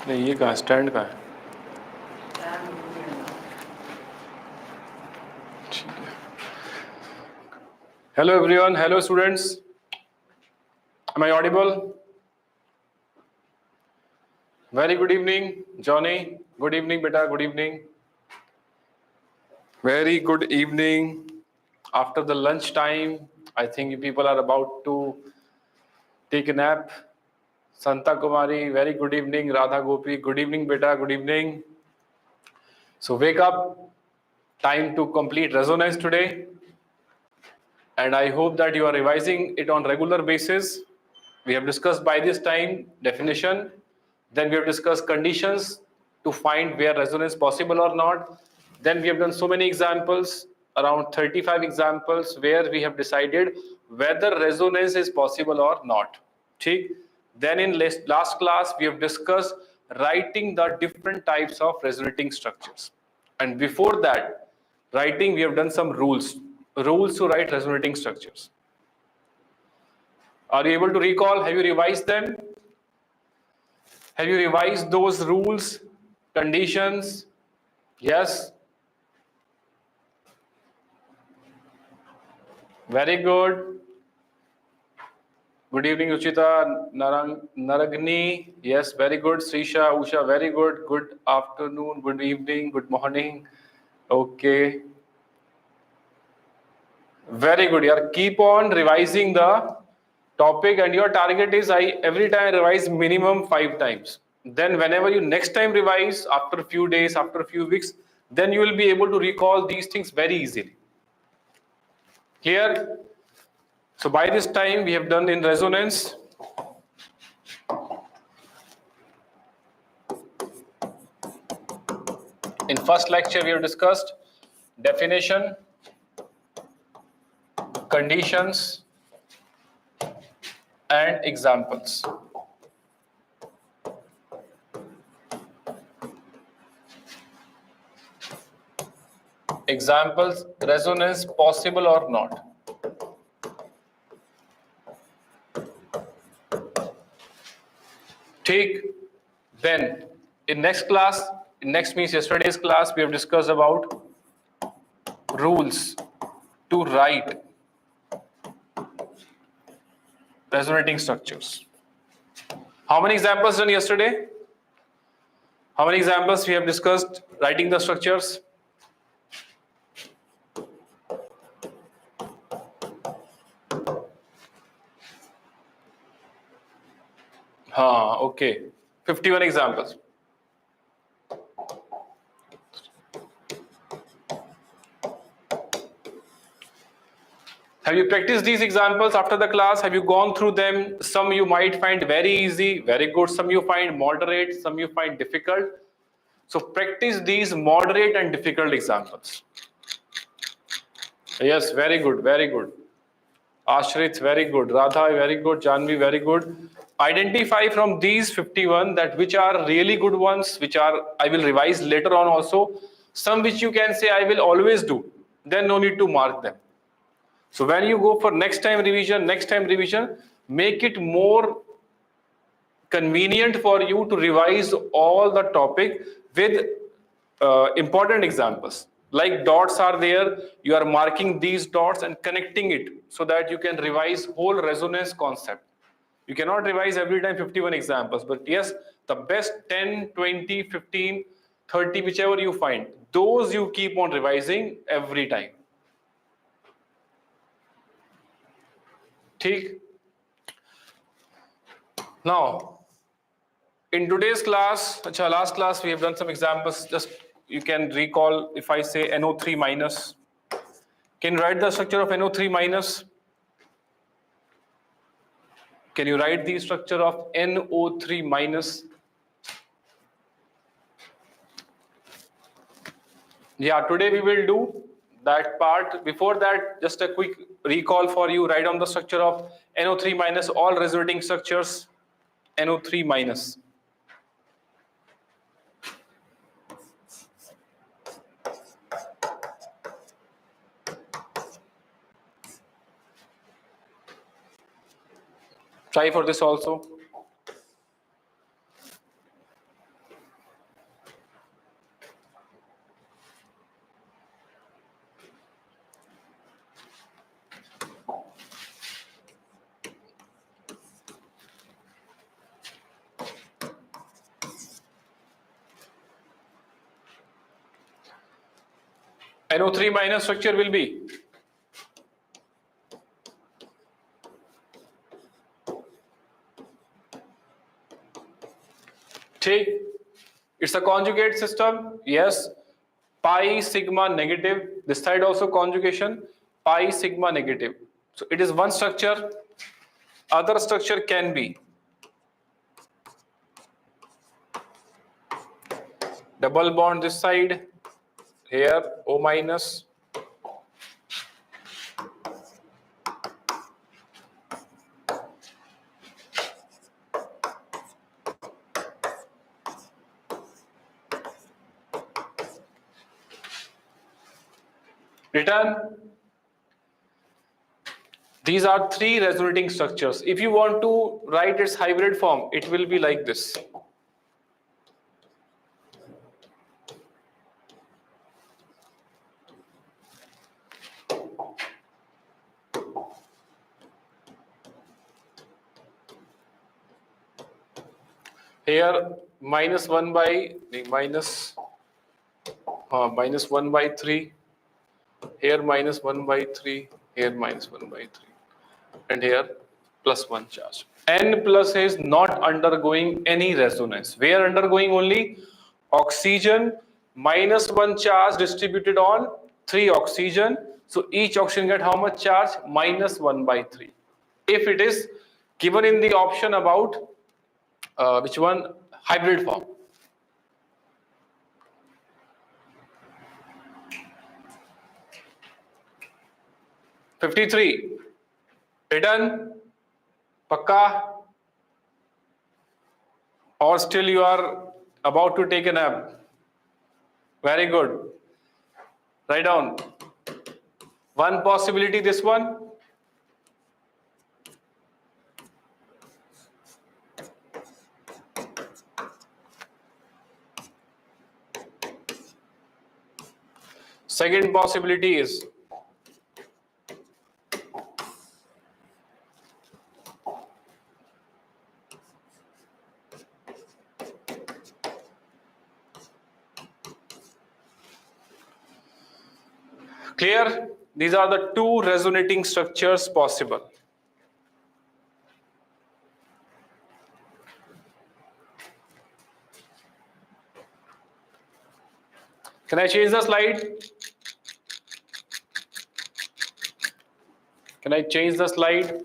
नहीं, ये कहाँ स्टैंड कहाँ है? Hello everyone, hello students. Am I audible? Very good evening, Johnny. Good evening, beta. Good evening. Very good evening. After the lunch time, I think you people are about to take a nap. Santa Kumari, very good evening. Radha Gopi, good evening, beta. Good evening. So wake up. Time to complete resonance today. And I hope that you are revising it on regular basis. We have discussed by this time definition, then we have discussed conditions to find where resonance is possible or not. Then we have done so many examples, around 35 examples, where we have decided whether resonance is possible or not. Then in last class we have discussed writing the different types of resonating structures. And before that, writing, we have done some rules to write resonating structures. Are you able to recall? Have you revised them? Have you revised those rules, conditions? Yes. Very good. Good evening, Ruchita, Naragni. Yes, very good. Srisha, Usha, very good. Good afternoon, good evening, good morning. Okay. Very good. You keep on revising the topic, and your target is every time revise minimum 5 times. Then whenever you next time revise, after a few days, after a few weeks, then you will be able to recall these things very easily. Clear? So by this time we have done in resonance. In first lecture we have discussed definition, conditions, and examples. Examples, resonance possible or not. Take. Then in next class, next means yesterday's class, we have discussed about rules to write resonating structures. How many examples done yesterday? How many examples we have discussed writing the structures? Okay. 51 examples. Have you practiced these examples after the class? Have you gone through them? Some you might find very easy, very good. Some you find moderate, some you find difficult. So practice these moderate and difficult examples. Yes, very good, very good. Ashrit, very good. Radha, very good. Janvi, very good. Identify from these 51 that which are really good ones, which are I will revise later on also. Some which you can say I will always do. Then no need to mark them. So when you go for next time revision, make it more convenient for you to revise all the topic with important examples. Like dots are there, you are marking these dots and connecting it so that you can revise whole resonance concept. You cannot revise every time 51 examples, but yes, the best 10, 20, 15, 30, whichever you find, those you keep on revising every time. Now, in today's class, last class we have done some examples. Just you can recall if I say NO3 minus. Can you write the structure of NO3 minus? Can you write the structure of NO3 minus? Yeah, today we will do that part. Before that, just a quick recall for you. Write on the structure of NO3 minus, all resonating structures, NO3 minus. Try for this also. NO3 minus structure will be take, it's a conjugate system, yes, pi sigma negative, this side also conjugation, pi sigma negative. So it is one structure. Other structure can be double bond this side, here O minus, return. These are three resonating structures. If you want to write its hybrid form, it will be like this. Here minus 1 by minus 1 by 3, here minus 1 by 3, here minus 1 by 3, and here plus 1 charge. N plus is not undergoing any resonance. We are undergoing only oxygen, minus 1 charge distributed on 3 oxygen. So each oxygen get how much charge? Minus 1 by 3. If it is given in the option about which one? Hybrid form. (53) Written, Pakka, or still you are about to take a nap? Very good. Write down. One possibility, this one. Second possibility is clear. These are the two resonating structures possible. Can I change the slide? Can I change the slide?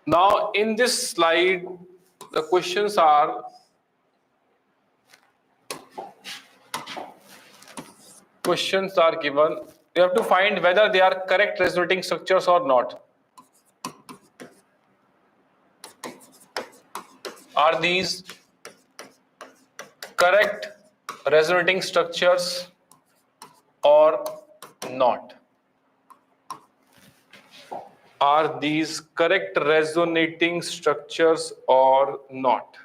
Now in this slide, the questions are given. You have to find whether they are correct resonating structures or not. Are these correct resonating structures or not? Are these correct resonating structures or not?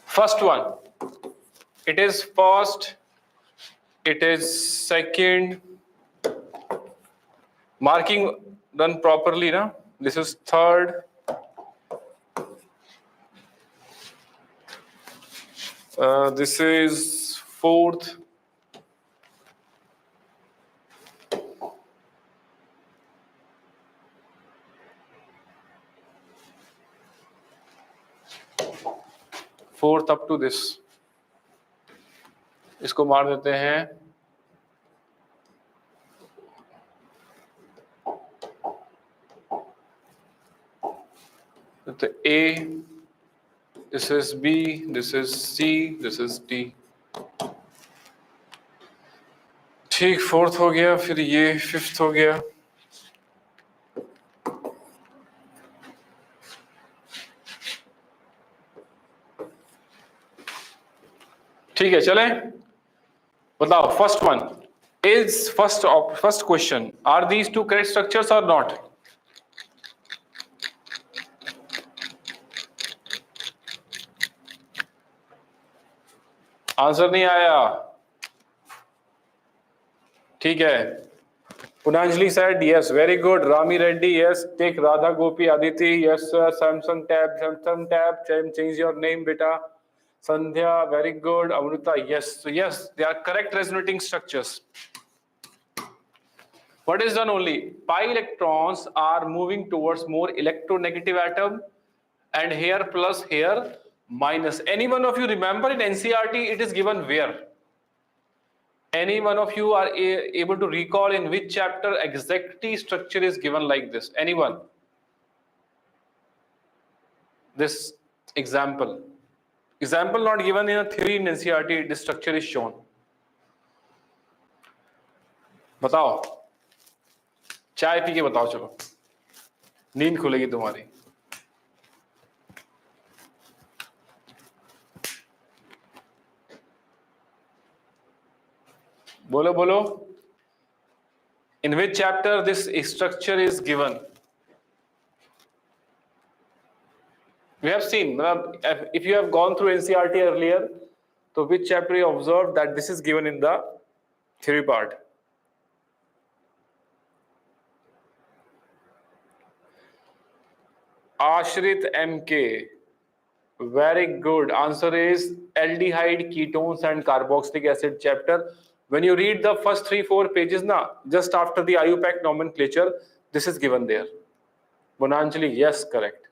First one, it is first, it is second. Marking done properly, na? This is third. This is fourth. Fourth up to this. इसको मार देते हैं. तो A, this is B, this is C, this is D. ठीक, fourth हो गया, फिर ये फिफ्थ हो गया. ठीक है, चलें. बताओ, first one is first question. Are these two correct structures or not? Answer नहीं आया, ठीक है। Punanjali said yes, very good. Rami Reddy, yes. Take Radha Gopi Aditi, yes sir. Samsung tab, change your name, beta. Sandhya, very good. Amrita, yes. So yes, they are correct resonating structures. What is done only? Pi electrons are moving towards more electronegative atom, and here plus, here minus. Any one of you remember in NCERT it is given where? Any one of you are able to recall in which chapter exactly structure is given like this? Anyone? This example. Example not given in a theory in NCERT, this structure is shown. बताओ, चाय P के बताओ, चलो नींद खुलेगी तुम्हारी। बोलो बोलो, in which chapter this structure is given? We have seen, if you have gone through NCERT earlier, so which chapter you observed that this is given in the theory part? Ashrit MK, very good. Answer is aldehyde, ketones and carboxylic acid chapter. When you read the first 3-4 pages, just after the IUPAC nomenclature, this is given there. Bonanjali, yes, correct.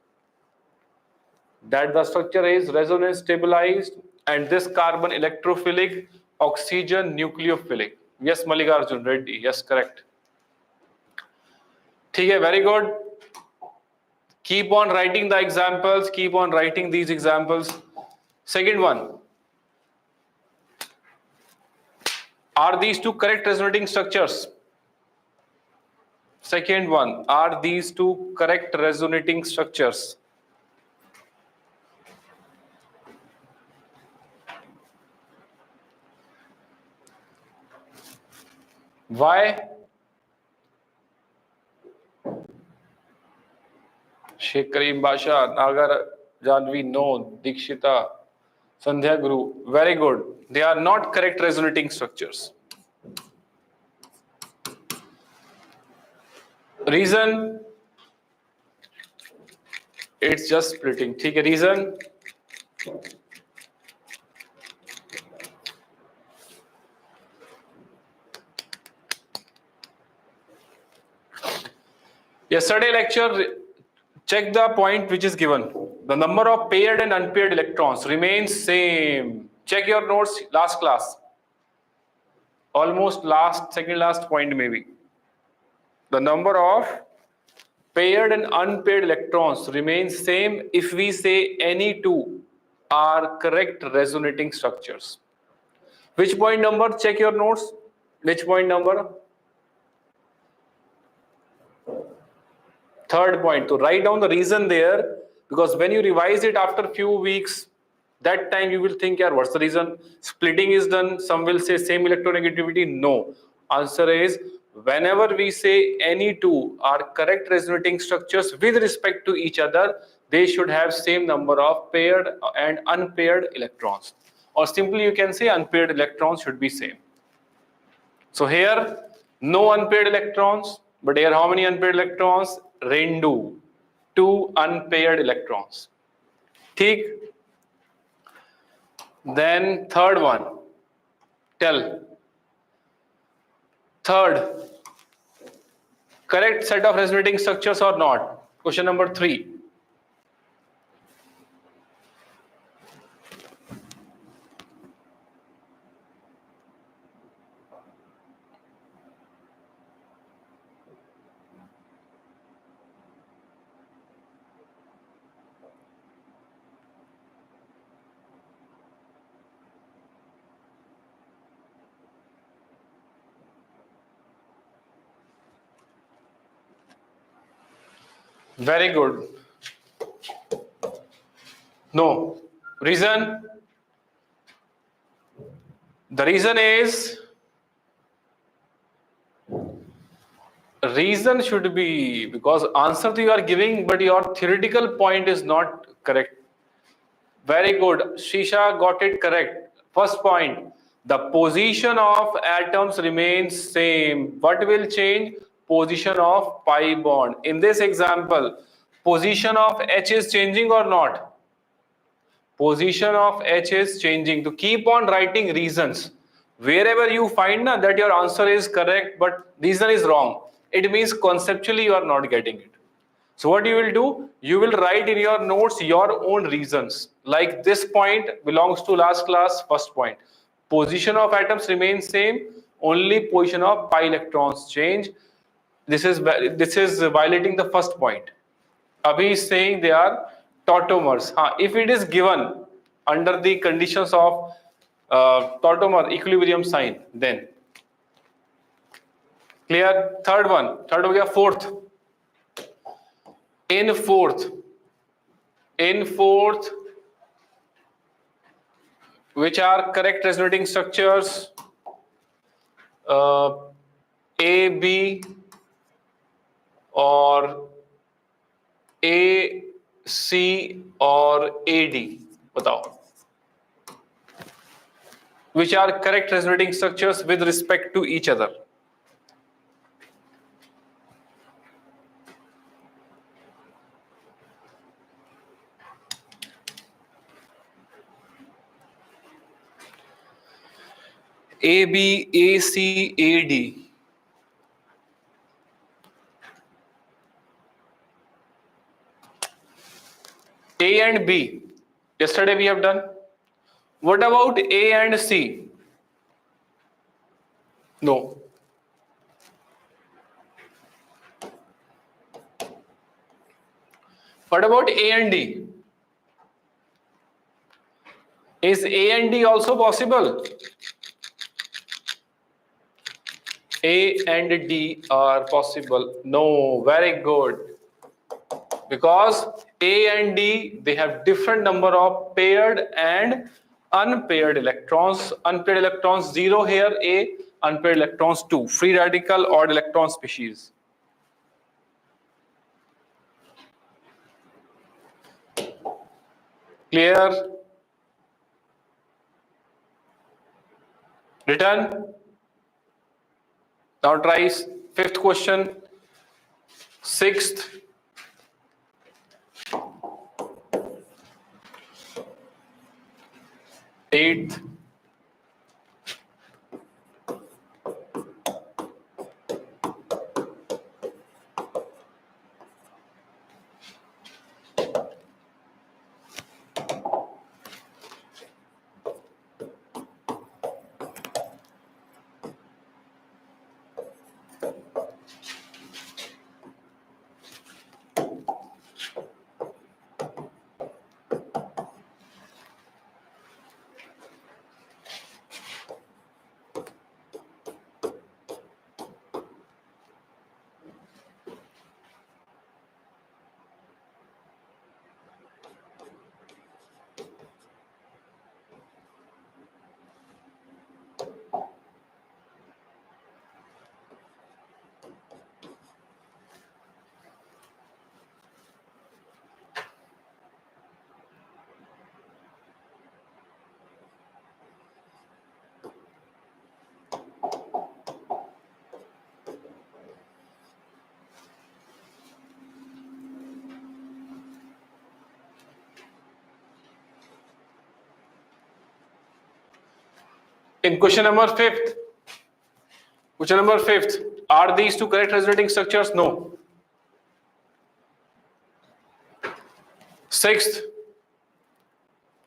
That the structure is resonance stabilized and this carbon electrophilic, oxygen nucleophilic. Yes, Mallikarjun Reddy, yes, correct. Okay, very good. Keep on writing the examples, keep on writing these examples. Second one. Are these two correct resonating structures? Second one. Are these two correct resonating structures? Why? Sheikh Kareem Basha, Nagar Janvi, no. Dikshita, Sandhya Guru, very good. They are not correct resonating structures. Reason? It's just splitting. ठीक है, reason? Yesterday lecture, check the point which is given. The number of paired and unpaired electrons remains same. Check your notes, last class. Almost last, second last point maybe. The number of paired and unpaired electrons remains same if we say any two are correct resonating structures. Which point number? Check your notes. Which point number? Third point. To write down the reason there, because when you revise it after few weeks, that time you will think, yeah, what's the reason? Splitting is done. Some will say same electronegativity. No. Answer is, whenever we say any two are correct resonating structures with respect to each other, they should have same number of paired and unpaired electrons. Or simply you can say unpaired electrons should be same. So here, no unpaired electrons, but here how many unpaired electrons? Rendu, two unpaired electrons. ठीक? Then third one, tell. Third, correct set of resonating structures or not? Question number 3. Very good. No. Reason? The reason is, reason should be because answer you are giving, but your theoretical point is not correct. Very good. Shisha got it correct. First point, the position of atoms remains same. What will change? Position of pi bond. In this example, position of H is changing or not? Position of H is changing. To keep on writing reasons. Wherever you find that your answer is correct, but reason is wrong, it means conceptually you are not getting it. So what you will do? You will write in your notes your own reasons. Like this point belongs to last class, first point. Position of atoms remains same, only position of pi electrons change. This is violating the first point. Abhi is saying they are tautomers. If it is given under the conditions of tautomer equilibrium sign, then clear. Third one, third हो गया. Fourth, in fourth, which are correct resonating structures? A, B or A, C or A, D. बताओ. Which are correct resonating structures with respect to each other? A, B, A, C, A, D. A and B. Yesterday we have done. What about A and C? No. What about A and D? Is A and D also possible? A and D are possible. No, very good. Because A and D, they have different number of paired and unpaired electrons. Unpaired electrons 0 here, A, unpaired electrons 2. Free radical odd electron species. Clear? Written? Now try fifth question, sixth, eighth, in question number fifth. Question number fifth. Are these two correct resonating structures? No. Sixth.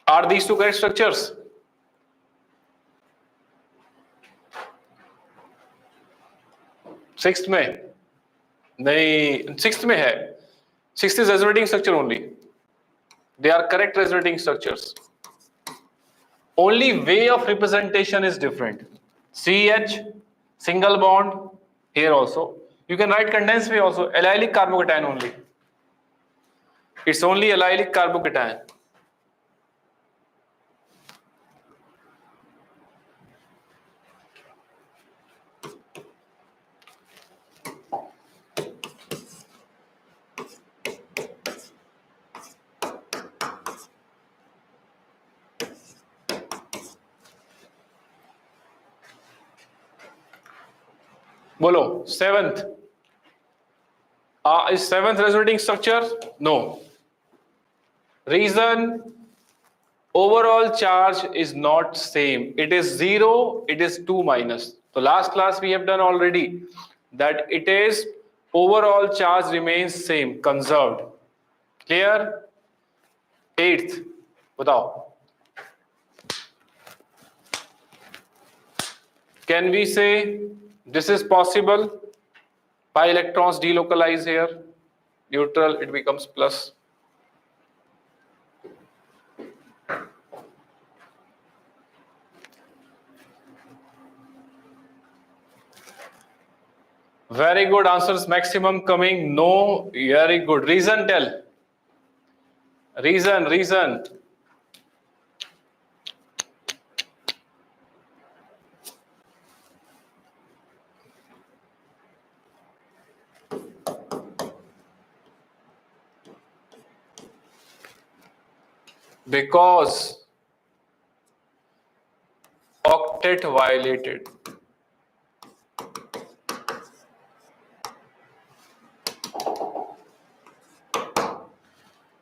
Are these two correct structures? Sixth में नहीं, sixth में है. Sixth is resonating structure only. They are correct resonating structures. Only way of representation is different. CH, single bond, here also. You can write condensed way also, allylic carbocation only. It's only allylic carbocation. Bolo, seventh. Is seventh resonating structure? No. Reason, overall charge is not same. It is 0, it is 2 minus. So last class we have done already that it is overall charge remains same, conserved. Clear? Eighth, बताओ. Can we say this is possible? Pi electrons delocalize here. Neutral, it becomes plus. Very good answers, maximum coming. No, very good. Reason, tell. Reason. Because octet violated.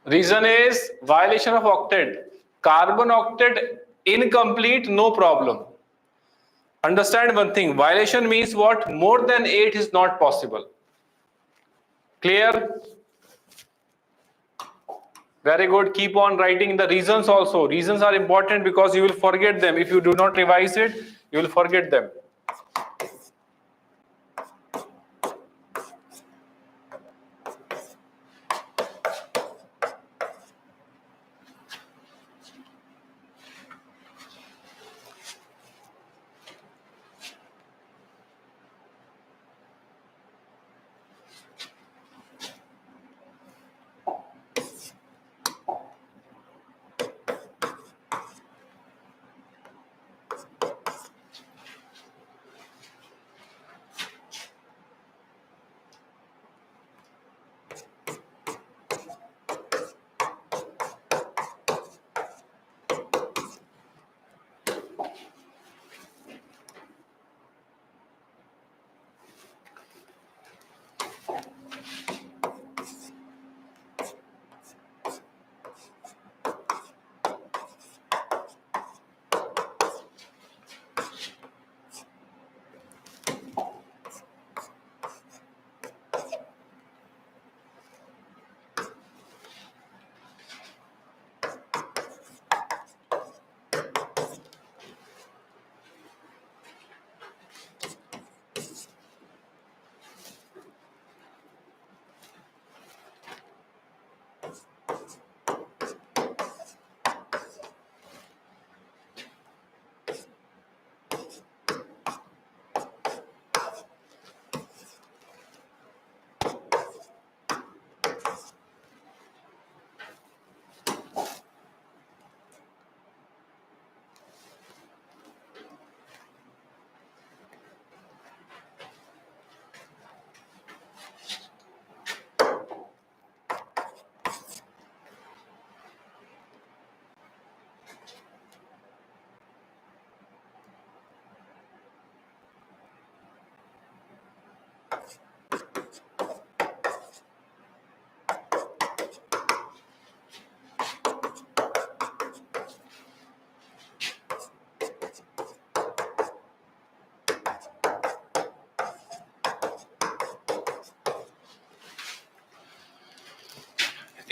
Reason is violation of octet. Carbon octet incomplete, no problem. Understand one thing, violation means what? More than 8 is not possible. Clear? Very good. Keep on writing the reasons also. Reasons are important because you will forget them. If you do not revise it, you will forget them.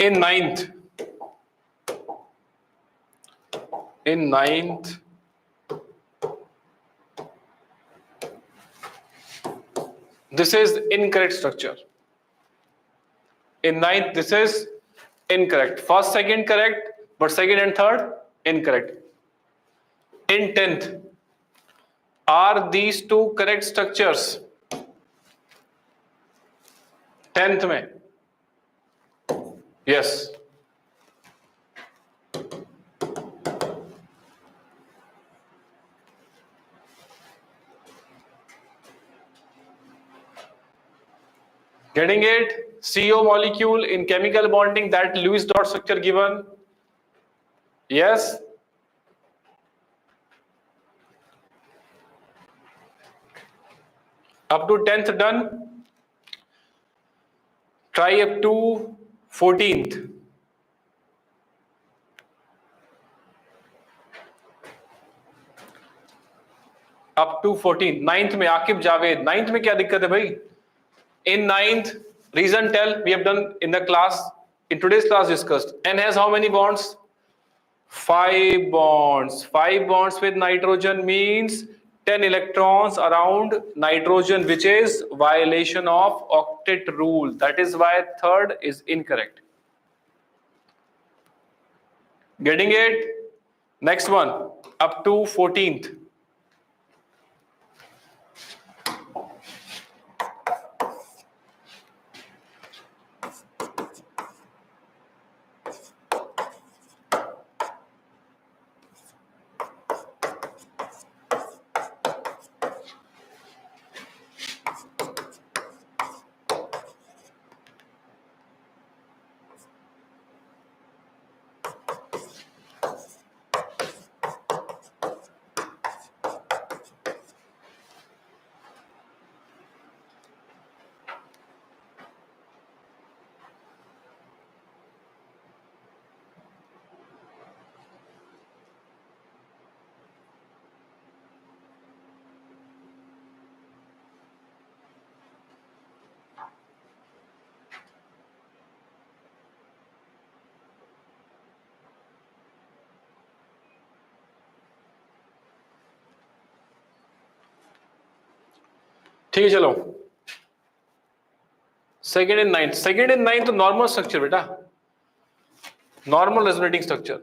In ninth, this is incorrect structure. In ninth, this is incorrect. First, second correct, but second and third incorrect. In 10th, are these two correct structures? 10th में? Yes. Getting it? CO molecule in chemical bonding, that Lewis dot structure given. Yes. Up to 10th done. Try up to 14th. Up to 14th. 9th में Aqib Javed. 9th में क्या दिक्कत है भाई? In 9th, reason tell. We have done in the class, in today's class discussed. N has how many bonds? 5 bonds. 5 bonds with nitrogen means 10 electrons around nitrogen, which is violation of octet rule. That is why third is incorrect. Getting it? Next one, up to 14th. ठीक है चलो. Second and ninth तो normal structure बेटा, normal resonating structure.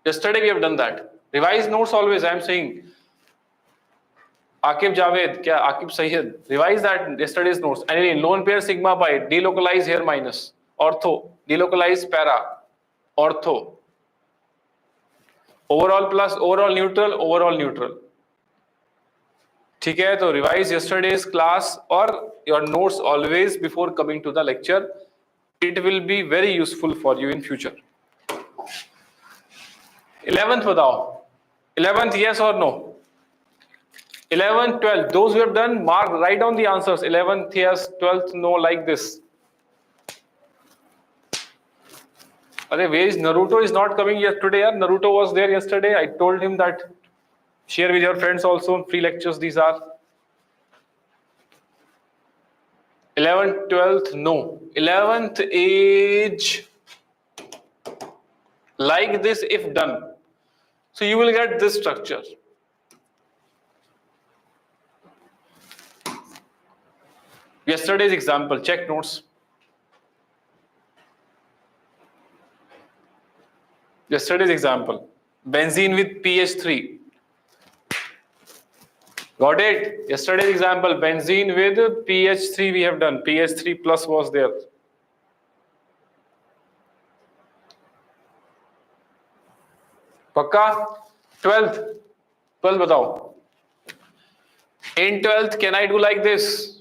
Yesterday we have done that. Revise notes always. I am saying. Akib Javed, क्या Akib Sayyid, revise that yesterday's notes. Anyway, lone pair sigma pi, delocalize here minus, ortho, delocalize para, ortho, overall plus, overall neutral, overall neutral. ठीक है, तो revise yesterday's class or your notes always before coming to the lecture. It will be very useful for you in future. 11th बताओ. 11th yes or no? 11th, 12th. Those who have done, mark, write down the answers. 11th yes, 12th no, like this. Where is Naruto? Is not coming yet today. Naruto was there yesterday. I told him that share with your friends also. Free lectures these are. 11th, 12th no. 11th is like this if done. So you will get this structure. Yesterday's example, check notes. Yesterday's example, benzene with pH 3. Got it? Yesterday's example, benzene with pH 3 we have done. pH 3 plus was there. Pakka? 12th. 12th batao. In 12th, can I do like this?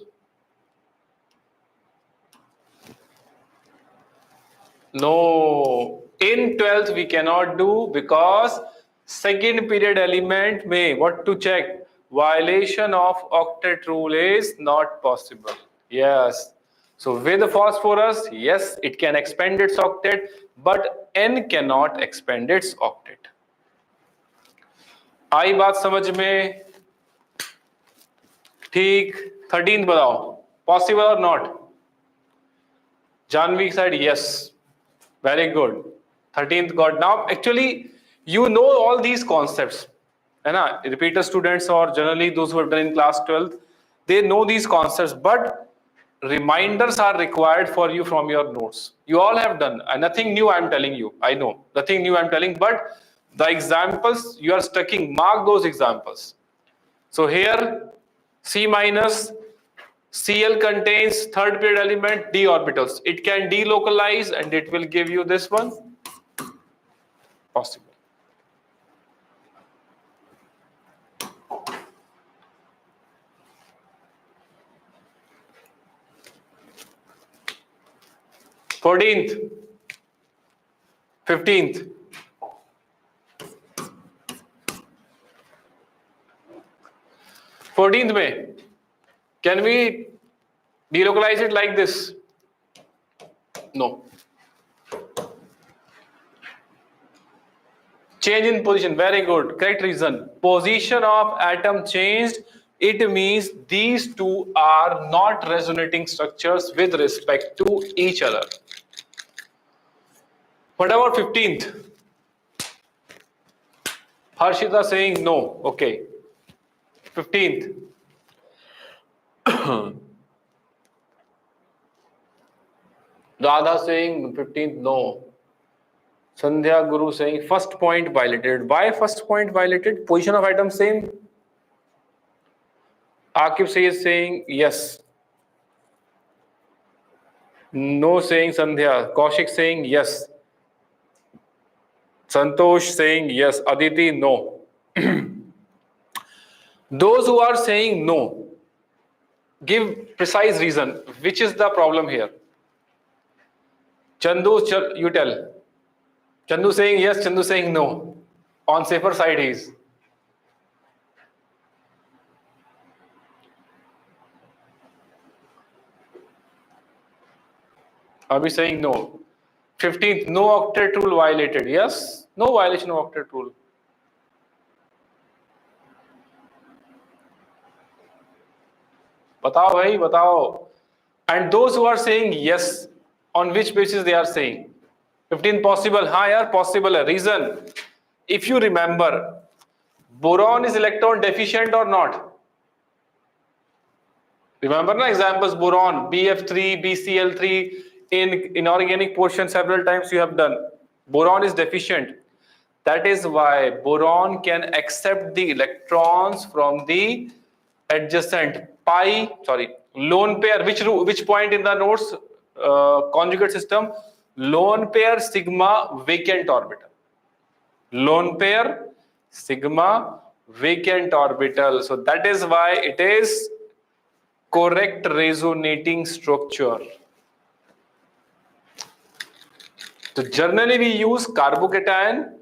No. In 12th, we cannot do because second period element may, what to check? Violation of octet rule is not possible. Yes. So with phosphorus, yes, it can expand its octet, but N cannot expand its octet. आई बात समझ में? ठीक. 13th बताओ. Possible or not? Janvi said yes. Very good. 13th got. Now actually you know all these concepts. है ना? Repeater students or generally those who have done in class 12th, they know these concepts, but reminders are required for you from your notes. You all have done. Nothing new I am telling you. I know. Nothing new I am telling, but the examples you are stucking, mark those examples. So here C minus, Cl contains third period element d orbitals. It can delocalize and it will give you this one. Possible. Fourteenth, 15th. 14th में Can we delocalize it like this? No. Change in position, very good, correct reason. Position of atom changed, it means these two are not resonating structures with respect to each other. What about 15th? Harshita saying no, okay. 15th. Radha saying 15th no. Sandhya Guru saying first point violated. Why first point violated? Position of atom same. Akif says saying yes. No saying Sandhya. Kaushik saying yes. Santosh saying yes. Aditi no. Those who are saying no, give precise reason. Which is the problem here? Chandu, you tell. Chandu saying yes, Chandu saying no. On safer side he is. Abhi saying no. 15th, no octet rule violated. Yes, no violation of octet rule. Batao bhai, batao. And those who are saying yes, on which basis they are saying? 15 possible. हाँ यार possible है. Reason. If you remember, boron is electron deficient or not? Remember na examples, boron, BF3, BCl3 in inorganic portion several times you have done. Boron is deficient. That is why boron can accept the electrons from the adjacent lone pair. Which point in the nodes conjugate system? Lone pair sigma vacant orbital. Lone pair sigma vacant orbital. So that is why it is correct resonating structure. So generally we use carbocation,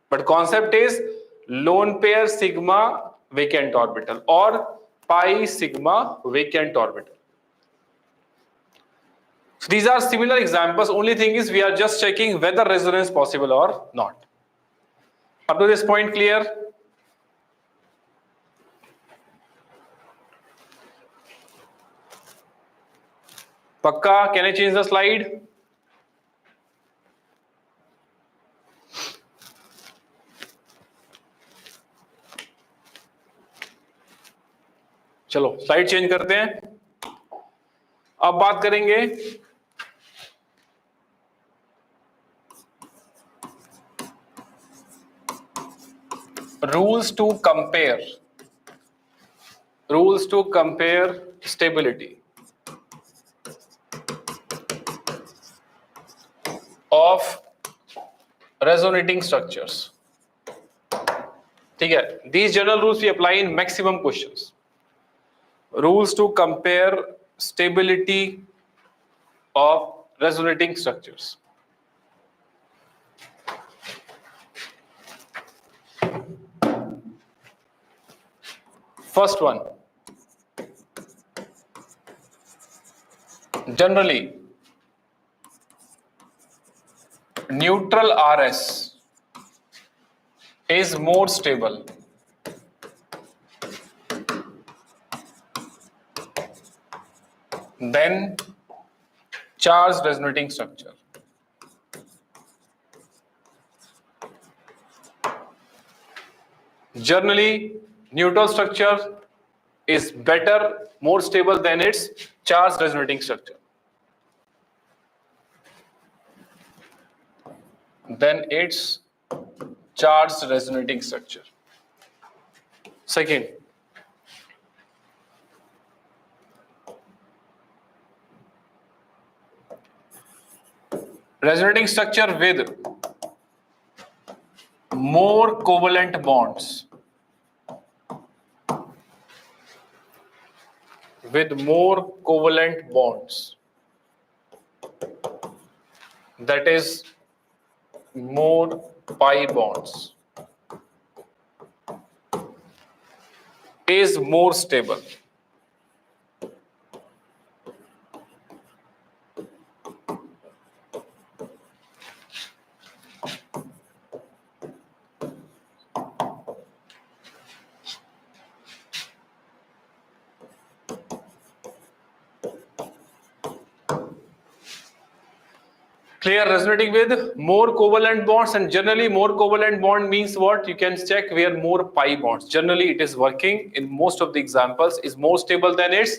but concept is lone pair sigma vacant orbital or pi sigma vacant orbital. So these are similar examples. Only thing is we are just checking whether resonance is possible or not. Up to this point clear? Pakka, can I change the slide? चलो slide change करते हैं. अब बात करेंगे rules to compare stability of resonating structures. ठीक है, these general rules we apply in maximum questions. Rules to compare stability of resonating structures. First one, generally neutral RS is more stable than charged resonating structure. Generally, neutral structure is better, more stable than its charged resonating structure. Second, resonating structure with more covalent bonds. That is more pi bonds is more stable. Clear? Resonating with more covalent bonds, and generally more covalent bond means what? You can check where more pi bonds. Generally it is working in most of the examples, is more stable than its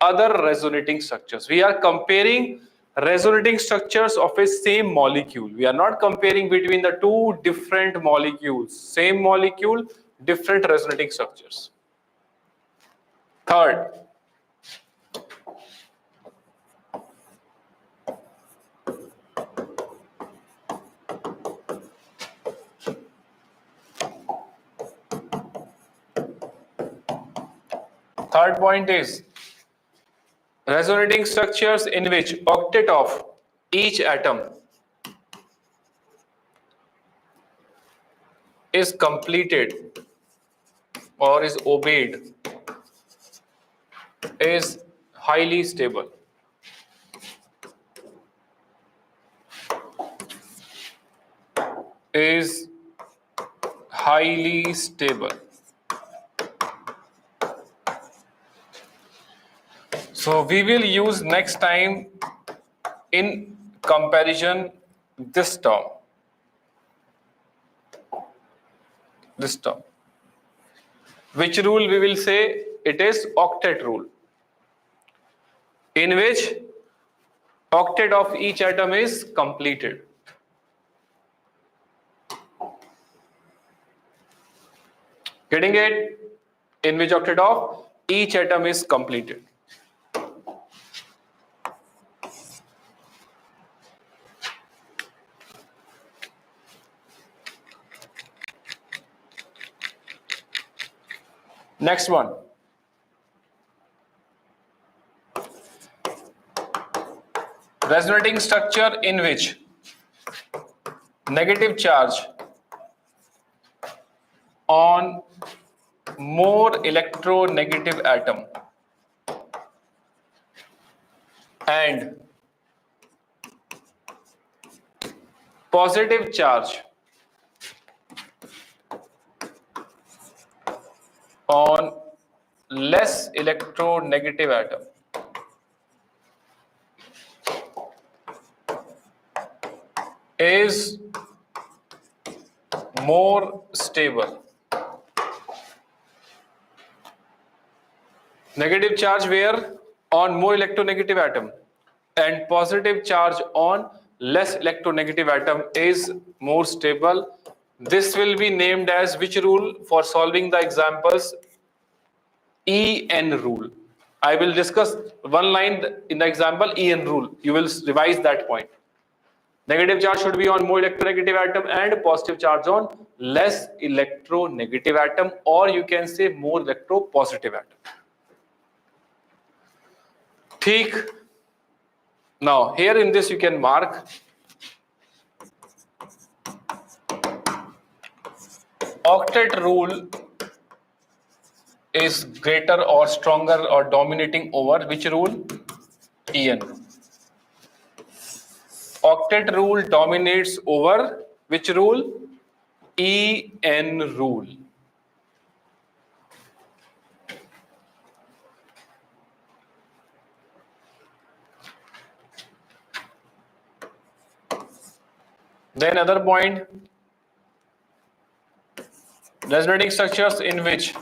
other resonating structures. We are comparing resonating structures of a same molecule. We are not comparing between the two different molecules. Same molecule, different resonating structures. Third, third point is resonating structures in which octet of each atom is completed or is obeyed is highly stable. Is highly stable. So we will use next time in comparison this term. This term. Which rule we will say? It is octet rule, in which octet of each atom is completed. Getting it? In which octet of each atom is completed. Next one. Resonating structure in which negative charge on more electronegative atom and positive charge on less electronegative atom is more stable. Negative charge where? On more electronegative atom, and positive charge on less electronegative atom is more stable. This will be named as which rule for solving the examples? EN rule. I will discuss one line in the example, EN rule. You will revise that point. Negative charge should be on more electronegative atom and positive charge on less electronegative atom, or you can say more electropositive atom. ठीक. Now here in this you can mark octet rule is greater or stronger or dominating over which rule? EN. Octet rule dominates over which rule? EN rule. Then other point, resonating structures in which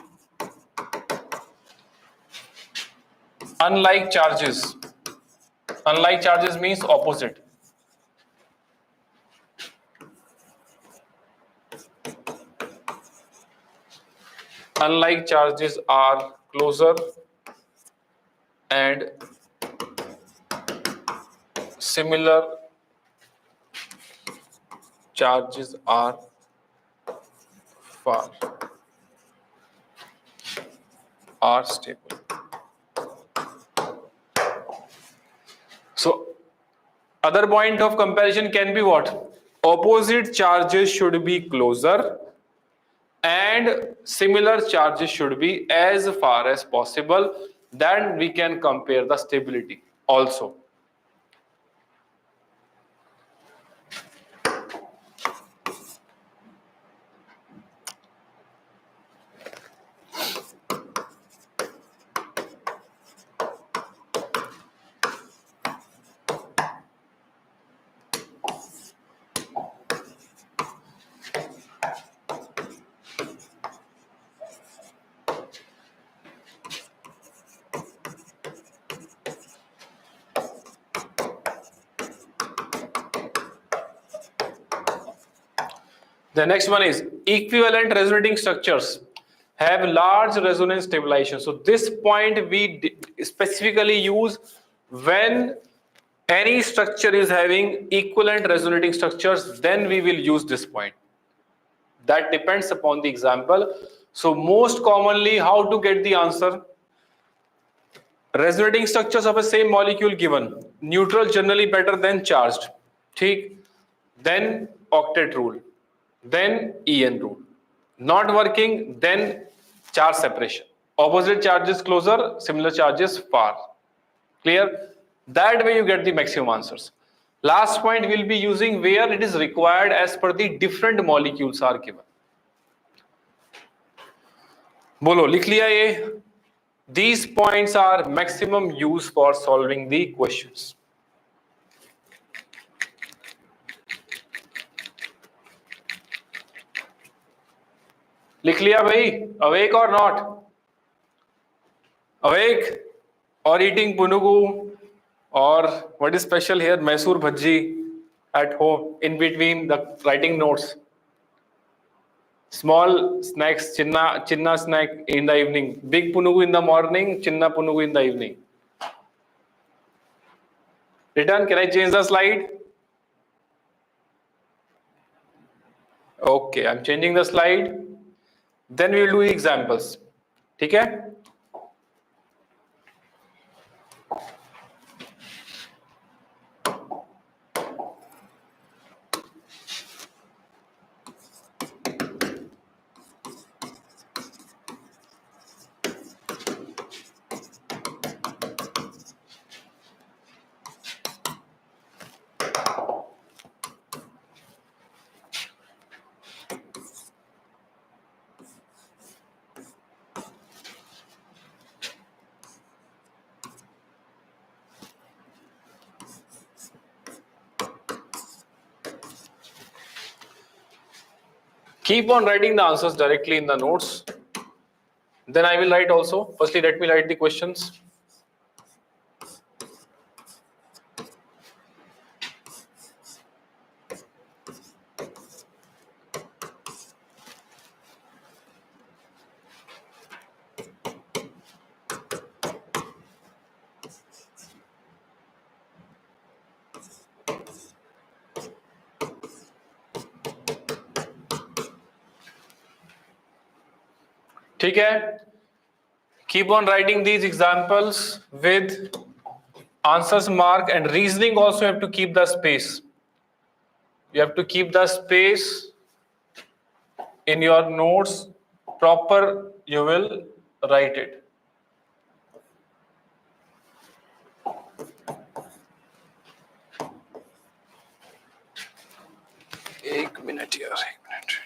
unlike charges means opposite. Unlike charges are closer and similar charges are far, are stable. So other point of comparison can be what? Opposite charges should be closer and similar charges should be as far as possible. Then we can compare the stability also. The next one is equivalent resonating structures have large resonance stabilization. So this point we specifically use when any structure is having equivalent resonating structures, then we will use this point. That depends upon the example. So most commonly, how to get the answer? Resonating structures of a same molecule given. Neutral generally better than charged. ठीक? Then octet rule. Then EN rule. Not working, then charge separation. Opposite charges closer, similar charges far. Clear? That way you get the maximum answers. Last point we'll be using where it is required as per the different molecules are given. बोलो लिख लिया ये? These points are maximum use for solving the questions. लिख लिया भाई? Awake or not? Awake? Or eating punugu? Or what is special here? Mysore bhaji at home in between the writing notes. Small snacks, chinna snack in the evening. Big punugu in the morning, chinna punugu in the evening. Return, can I change the slide? Okay, I'm changing the slide. Then we will do examples. ठीक है? Keep on writing the answers directly in the notes. Then I will write also. Firstly, let me write the questions. ठीक है? Keep on writing these examples with answers mark, and reasoning also you have to keep the space. You have to keep the space in your notes proper. You will write it. एक minute यार, एक minute.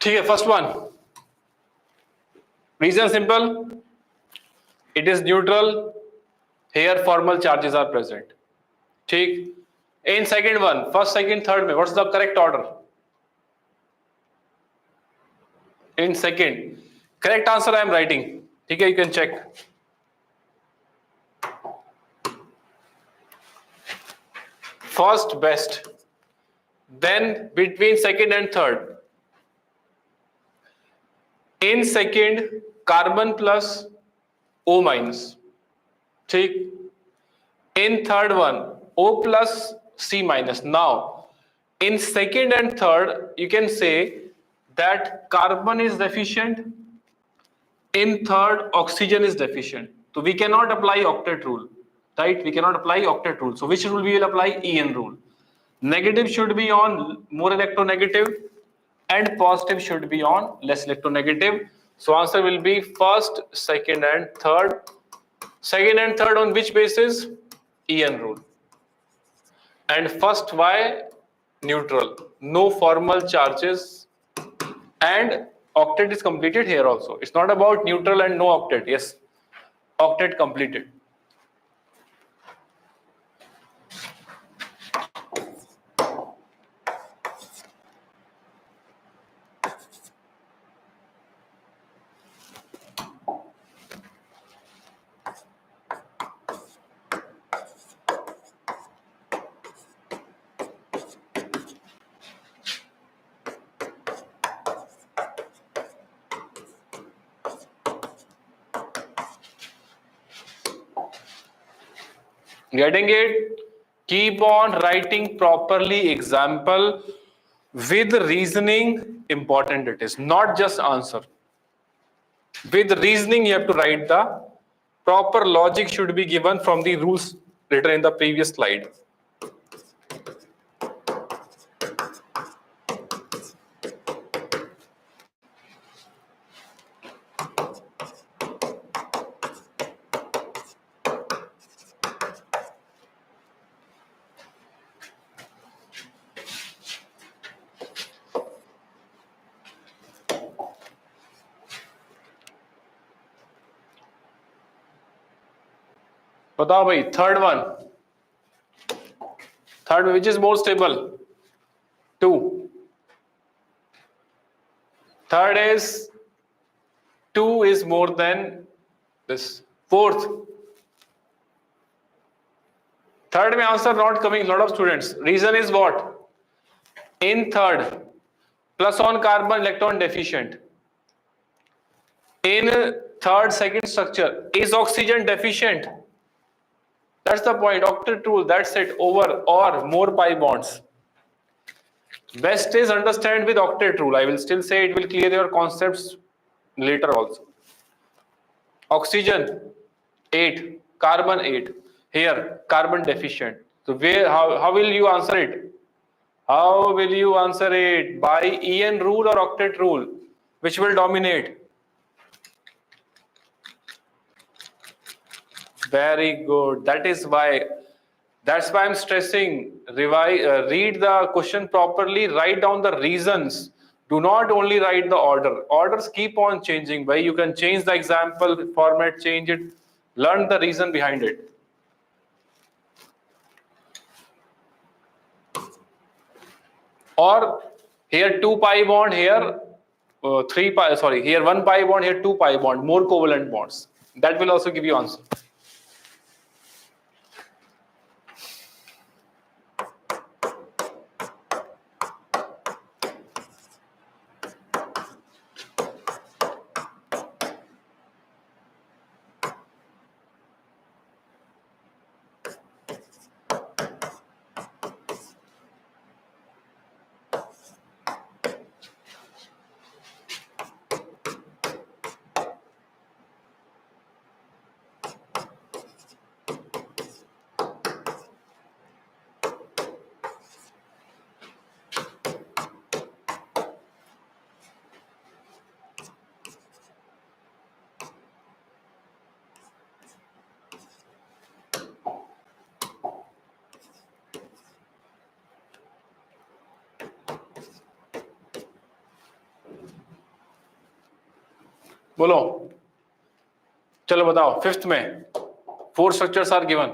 ठीक है, first one. Reason simple. It is neutral. Here formal charges are present. ठीक. In second one, first, second, third में what's the correct order? In second, correct answer I am writing. ठीक है, you can check. First best, then between second and third. In second, carbon plus O minus. ठीक. In third one, O plus C minus. Now, in second and third, you can say that carbon is deficient. In third, oxygen is deficient. So we cannot apply octet rule, right? We cannot apply octet rule. So which rule we will apply? EN rule. Negative should be on more electronegative and positive should be on less electronegative. So answer will be first, second and third. Second and third on which basis? EN rule. And first, why? Neutral. No formal charges. And octet is completed here also. It's not about neutral and no octet. Yes, octet completed. Getting it? Keep on writing properly example with reasoning. Important it is, not just answer. With reasoning you have to write, the proper logic should be given from the rules written in the previous slide. बताओ भाई, third one, which is more stable? 2. Third is 2 is more than this. Fourth, third में answer not coming. Lot of students. Reason is what? In third, plus on carbon electron deficient. In third second structure, is oxygen deficient? That's the point. Octet rule, that's it. Over or more pi bonds. Best is understand with octet rule. I will still say it will clear your concepts later also. Oxygen 8, carbon 8. Here carbon deficient. So where, how will you answer it? How will you answer it? By EN rule or octet rule? Which will dominate? Very good. That's why I'm stressing. Read the question properly. Write down the reasons. Do not only write the order. Orders keep on changing. Why? You can change the example format, change it. Learn the reason behind it. Or here 2 pi bond, here 3 pi. Sorry, here 1 pi bond, here 2 pi bond. More covalent bonds. That will also give you answer. बोलो, चलो बताओ. Fifth में 4 structures are given.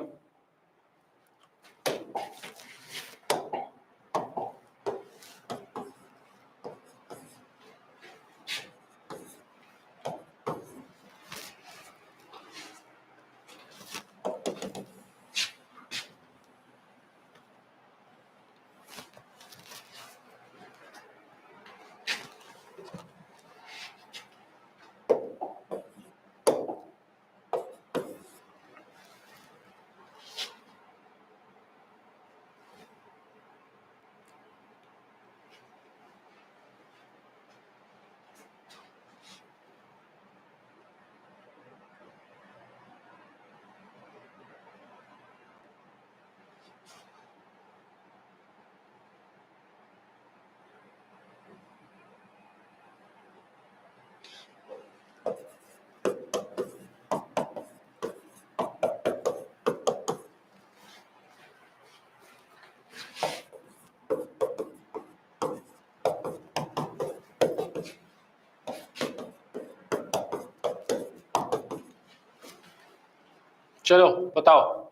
चलो बताओ.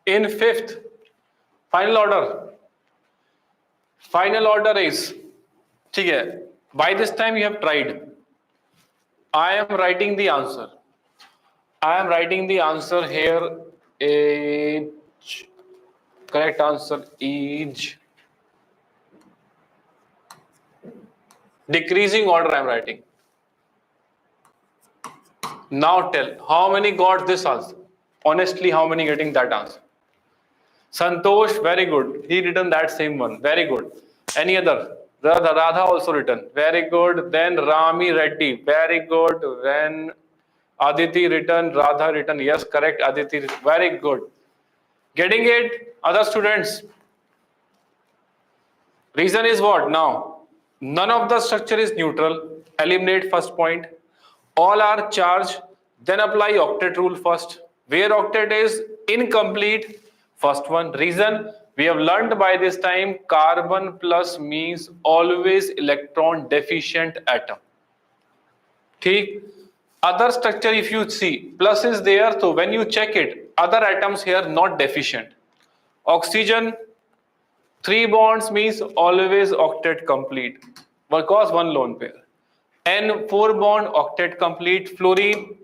In fifth, final order is, ठीक है. By this time you have tried. I am writing the answer. Here. Correct answer is decreasing order. I am writing. Now tell, how many got this answer? Honestly, how many getting that answer? Santosh, very good. He written that same one. Very good. Any other? Radha also written. Very good. Then Rami Reddy. Very good. When Aditi written, Radha written. Yes, correct. Aditi. Very good. Getting it? Other students? Reason is what? Now, none of the structure is neutral. Eliminate first point. All are charged. Then apply octet rule first. Where octet is incomplete, first one. Reason, we have learned by this time, carbon plus means always electron deficient atom. Okay. Other structure, if you see, plus is there, so when you check it, other atoms here not deficient. Oxygen, 3 bonds means always octet complete, because 1 lone pair. N 4 bond octet complete. Fluorine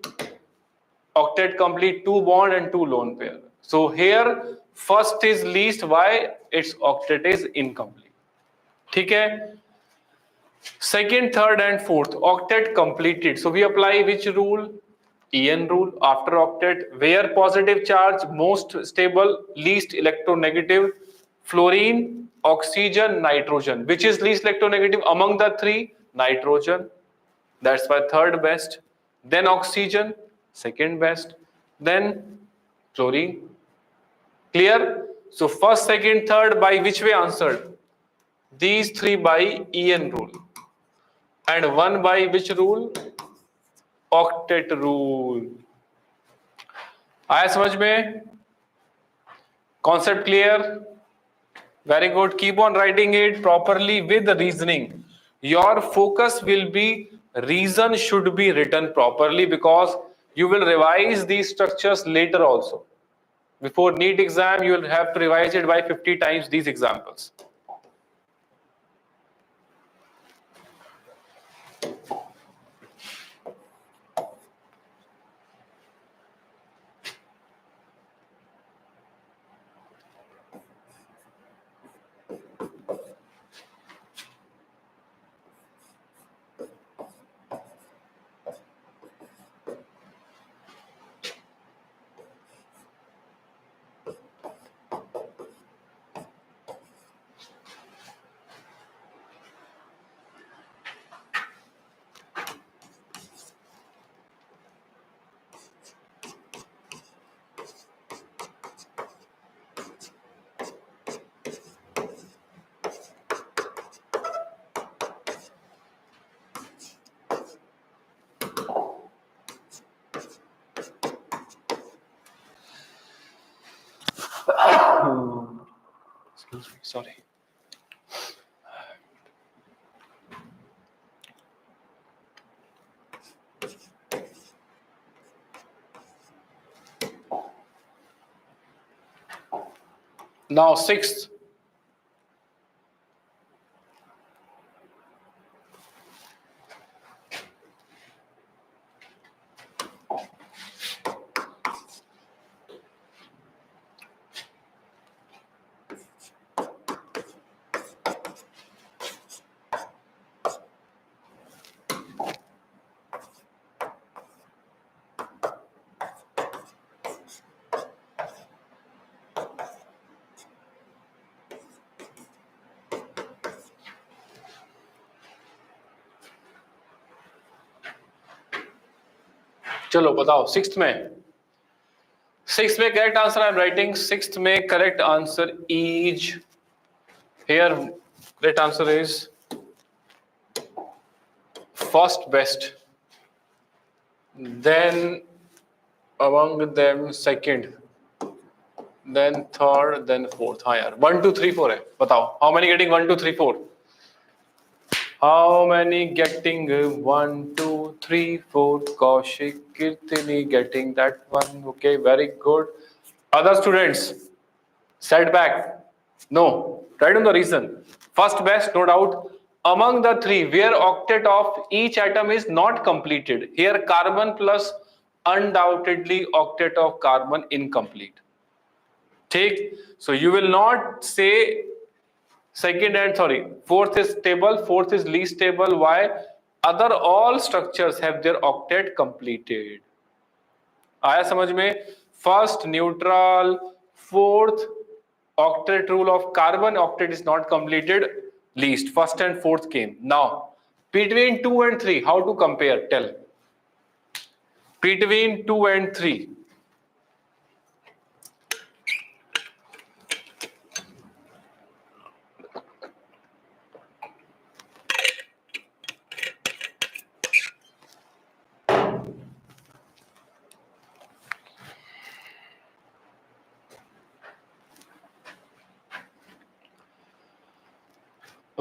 octet complete, 2 bond and 2 lone pair. So here first is least, why its octet is incomplete. ठीक है. Second, third and fourth octet completed. So we apply which rule? En rule. After octet, where positive charge most stable, least electronegative. Fluorine, oxygen, nitrogen. Which is least electronegative among the 3? Nitrogen. That's why third best. Then oxygen, second best. Then fluorine. Clear? So first, second, third by which way answered? These 3 by En rule. And 1 by which rule? Octet rule. आया समझ में? Concept clear? Very good. Keep on writing it properly with reasoning. Your focus will be reason should be written properly, because you will revise these structures later also. Before NEET exam, you will have to revise it by 50 times these examples. Excuse me, sorry. Now sixth. चलो बताओ sixth में correct answer I am writing sixth में correct answer is here correct answer is first best then among them second then third then fourth. हाँ यार 1 2 3 4 है बताओ how many getting 1 2 3 4 how many getting 1 2 3 4 Kaushik Kirtini getting that one. Okay, very good. Other students setback no, write down the reason. First best no doubt. Among the three where octet of each atom is not completed, here carbon plus undoubtedly octet of carbon incomplete. Take so you will not say second and sorry fourth is stable, fourth is least stable. Why? Other all structures have their octet completed. आया समझ में? First neutral, fourth octet rule of carbon octet is not completed, least first and fourth came. Now between 2 and 3 how to compare? Tell. Between 2 and 3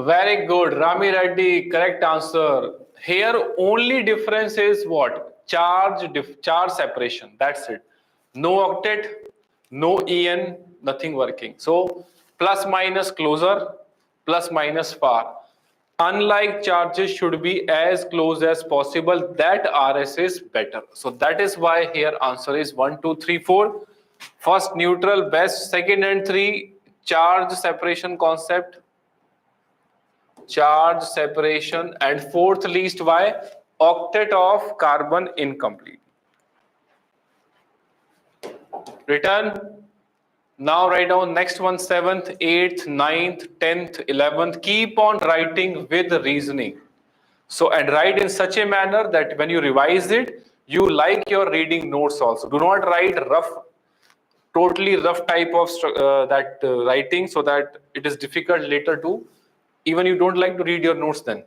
very good. Rami Reddy, correct answer. Here only difference is what? Charge separation. That's it. No octet, no En, nothing working. So plus minus closer, plus minus far. Unlike charges should be as close as possible. That RS is better. So that is why here answer is 1 2 3 4. First neutral, best, second and 3 charge separation concept. Charge separation, and fourth least why? Octet of carbon incomplete. Return. Now write down next one, 7th, 8th, 9th, 10th, 11th. Keep on writing with reasoning. So and write in such a manner that when you revise it, you like your reading notes also. Do not write rough, totally rough type of writing, so that it is difficult later to, even you don't like to read your notes then.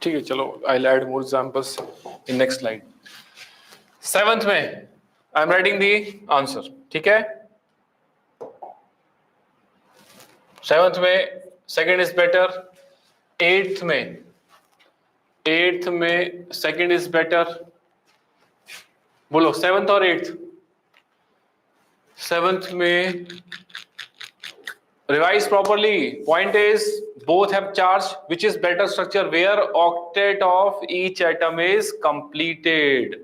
ठीक है चलो I'll add more examples in next slide. 7th में I'm writing the answer. ठीक है 7th में second is better. 8th में second is better. बोलो 7th और 8th. 7th में revise properly. Point is both have charge. Which is better structure where octet of each atom is completed?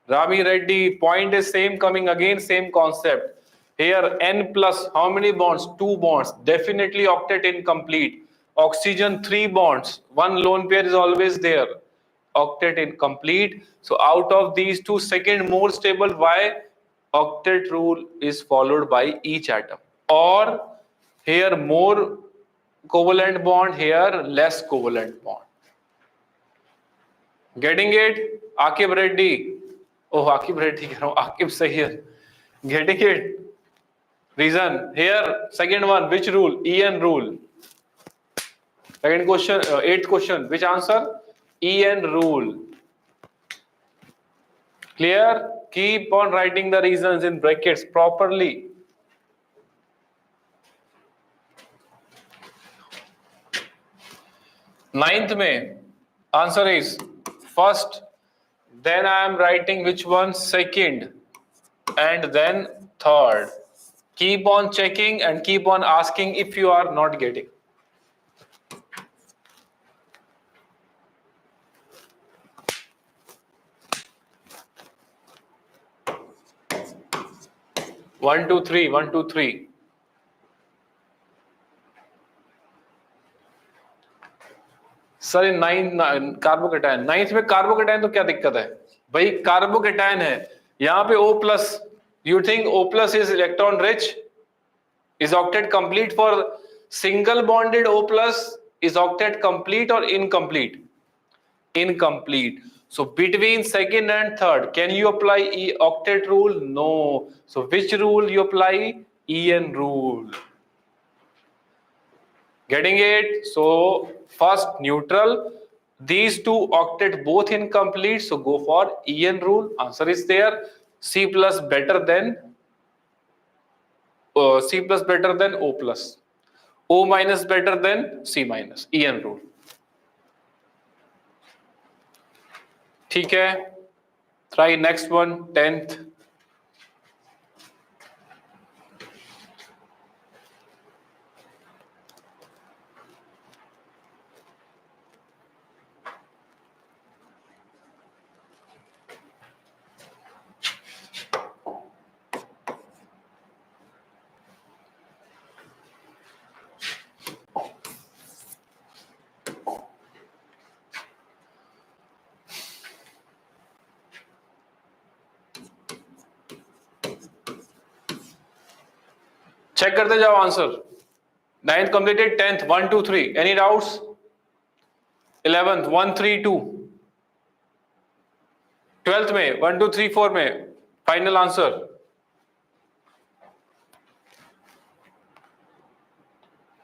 Rami Reddy, point is same, coming again, same concept. Here n plus how many bonds? 2 bonds. Definitely octet incomplete. Oxygen 3 bonds. One lone pair is always there. Octet incomplete. So out of these two, second more stable. Why? Octet rule is followed by each atom. Or here more covalent bond, here less covalent bond. Getting it? Akib Reddy. Oh, Akib Reddy, Akib Sayyid. Getting it? Reason. Here, second one, which rule? EN rule. Second question, eighth question. Which answer? EN rule. Clear? Keep on writing the reasons in brackets properly. Ninth में answer is first, then I am writing which one? Second, and then third. Keep on checking and keep on asking if you are not getting. One, two, three. 1, 2, 3. Sir carbocation, ninth में carbocation तो क्या दिक्कत है भाई? Carbocation है यहाँ पे O plus. You think O plus is electron rich? Is octet complete for single bonded O plus? Is octet complete और incomplete? Incomplete. So between second and third, can you apply octet rule? No. So which rule you apply? EN rule. Getting it? So first neutral, these two octet both incomplete, so go for EN rule. Answer is there. C plus better than O plus. O minus better than C minus. EN rule. ठीक है? Try next one, 10th. Check करते जाओ answer. 9th completed, 10th 1, 2, 3. Any doubts? 11th 1, 3, 2. 12th में 1, 2, 3, 4 में final answer.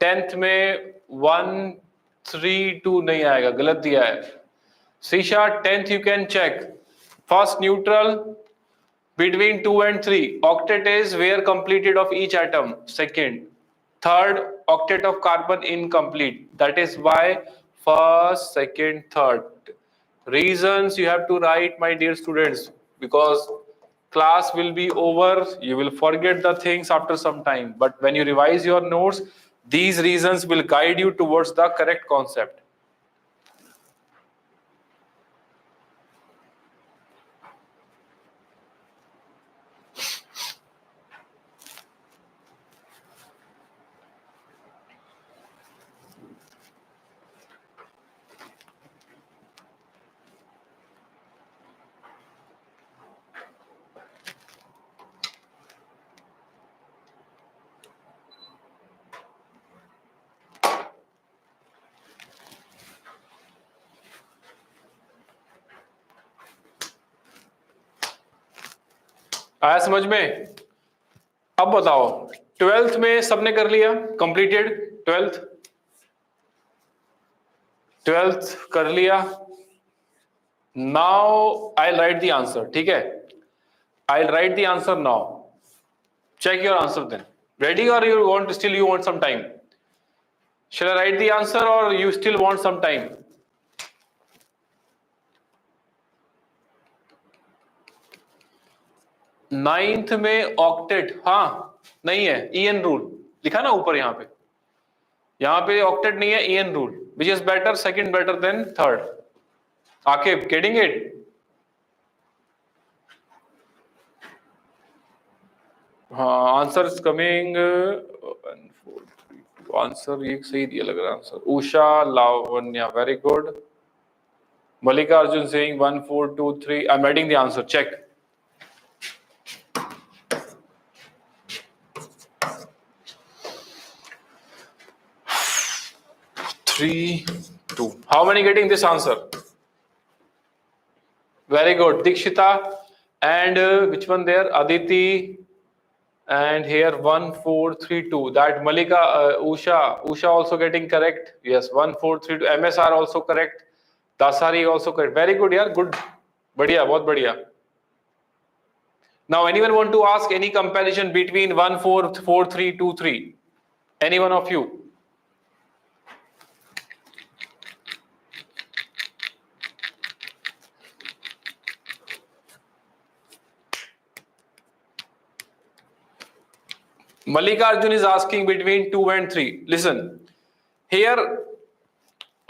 10th में 1, 3, 2 नहीं आएगा, गलत दिया है. Sisha, 10th you can check. First neutral between 2 and 3. Octet is where completed of each atom. Second. Third, octet of carbon incomplete. That is why first, second, third. Reasons you have to write, my dear students, because class will be over. You will forget the things after some time. But when you revise your notes, these reasons will guide you towards the correct concept. आया समझ में? अब बताओ, 12th में सबने कर लिया, completed. 12th कर लिया. Now I write the answer. ठीक है, I write the answer now. Check your answer then. Ready or you want some time? Shall I write the answer or you still want some time? 9th में octet, हाँ नहीं है, EN rule लिखा ना ऊपर, यहाँ पे ऑक्टेट नहीं है, EN rule, which is better, second better than third. Aqib getting it? हाँ, आंसर इज कमिंग, आंसर ये सही दिया लग रहा है answer. Usha Lavanya, very good. Malika Arjun saying 1 4 2 3, I'm writing the answer, check। 3 2, how many getting this answer? Very good, Dikshita, and which one there, Aditi, and here 1 4 3 2, that Malika, Usha also getting correct, yes, 1 4 3 2, MSR also correct, Dasari also correct, very good yaar, good, बढ़िया, बहुत बढ़िया। Now anyone want to ask any comparison between 1 4 4 3 2 3, any one of you? Malika Arjun is asking between 2 and 3. Listen, here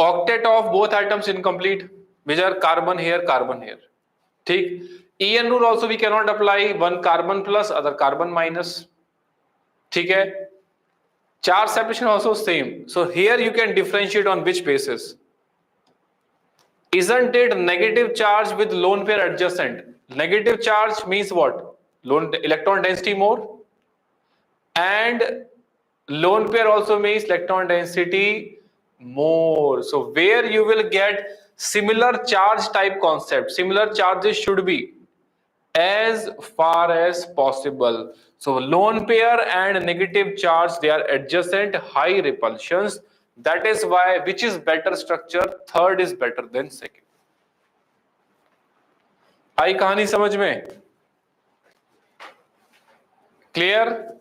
octet of both atoms incomplete, which are carbon here, carbon here. ठीक? EN rule also we cannot apply, one carbon plus, other carbon minus. ठीक है? Charge separation also same. So here you can differentiate on which basis. Isn't it negative charge with lone pair adjacent? Negative charge means what? Lone electron density more. And lone pair also means electron density more. So where you will get similar charge type concept, similar charges should be as far as possible. So lone pair and negative charge, they are adjacent, high repulsions. That is why, which is better structure? Third is better than second. आई कहानी समझ में? Clear?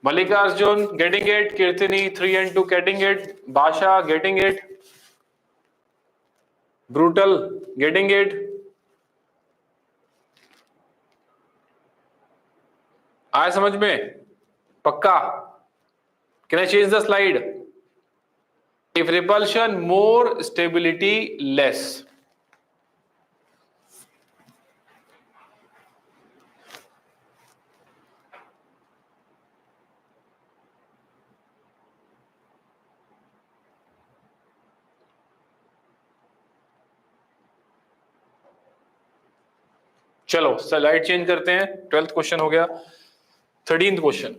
Malika Arjun getting it, Kirtini 3 and 2 getting it, Basha getting it, Brutal getting it. आया समझ में? पक्का? Can I change the slide? If repulsion more, stability less. चलो slide change करते हैं, 12th क्वेश्चन हो गया, 13th क्वेश्चन।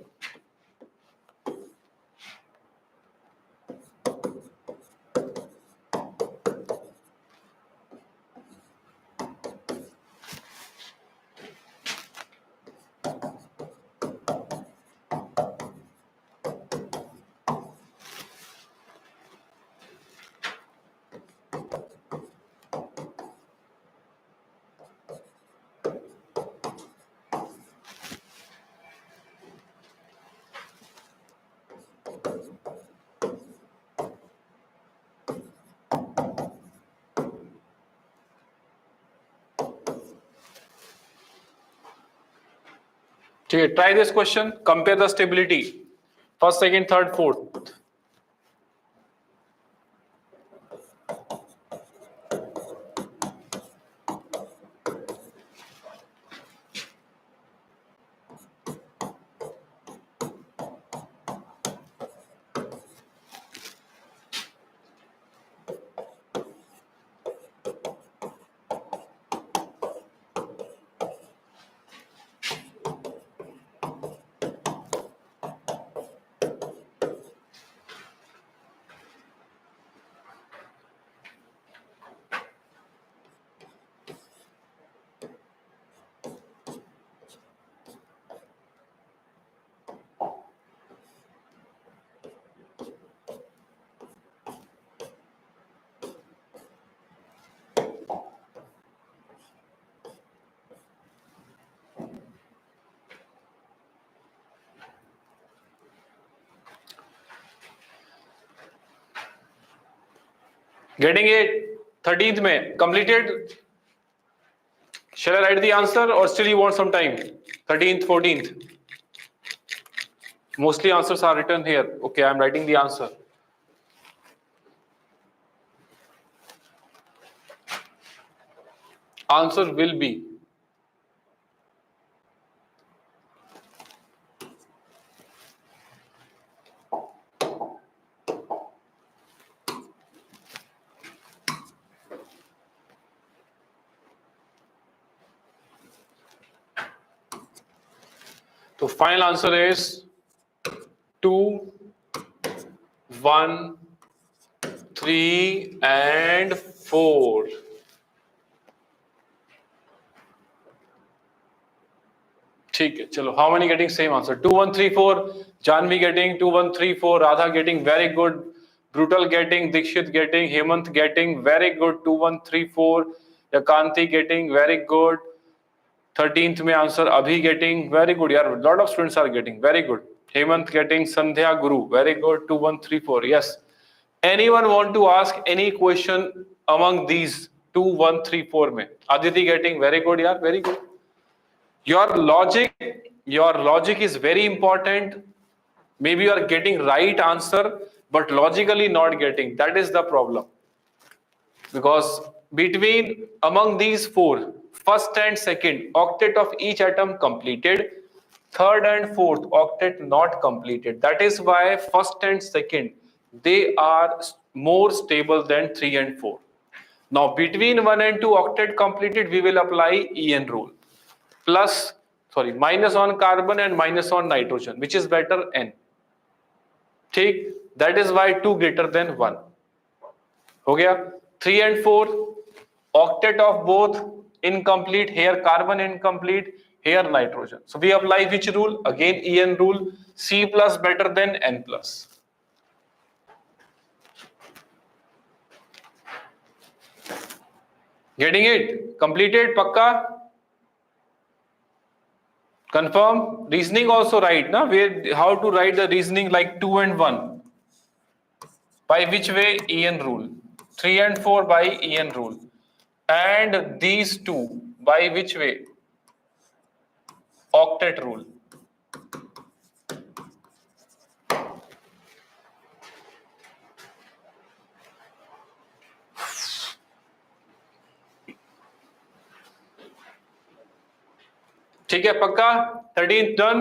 ठीक है, try this question, compare the stability first, second, third, fourth. Getting it? 13th में completed, Shall I write the answer or still you want some time? 13th, 14th. Mostly answers are written here. Okay, I'm writing the answer. Answer will be so final answer is 2, 1, 3 and 4. ठीक है चलो how many getting same answer 2 1 3 4 Janvi getting 2 1 3 4 Radha getting very good Brutal getting Dikshit getting Hemant getting very good 2 1 3 4 Yakanti getting very good 13th में answer अभी getting very good यार lot of students are getting very good Hemant getting Sandhya Guru very good 2 1 3 4 yes anyone want to ask any question among these 2 1 3 4 में Aditi getting very good यार very good your logic is very important maybe you are getting right answer but logically not getting that is the problem because between among these four first and second octet of each atom completed third and fourth octet not completed that is why first and second they are more stable than 3 and 4 now between 1 and 2 octet completed we will apply en rule plus minus on carbon and minus on nitrogen which is better n ठीक that is why 2 greater than 1 हो गया 3 and 4 octet of both incomplete here carbon incomplete here nitrogen so we apply which rule again en rule c plus better than n plus getting it completed pakka confirm reasoning also right na where how to write the reasoning like 2 and 1 by which way en rule 3 and 4 by en rule and these two by which way octet rule ठीक है पक्का 13th done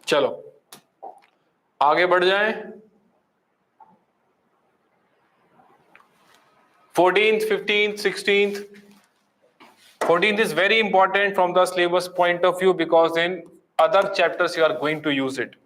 चलो आगे बढ़ जाएं 14th 15th 16th 14th is very important from the syllabus point of view because in other chapters you are going to use it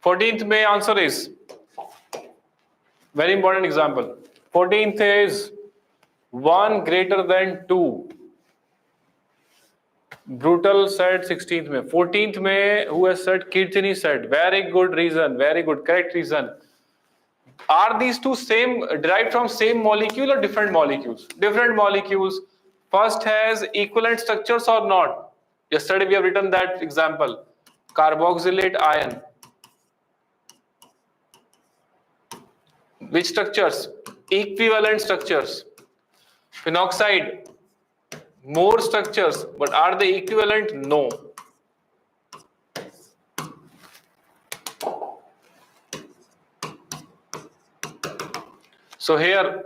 14th में answer is very important example 14th is 1 greater than 2 Brutal said 16th में. 14th में who has said? Kirtini said. Very good reason. Very good. Correct reason. Are these two same, derived from same molecule or different molecules? Different molecules. First has equivalent structures or not? Yesterday we have written that example. Carboxylate ion. Which structures? Equivalent structures. Phenoxide. More structures, but are they equivalent? No. So here,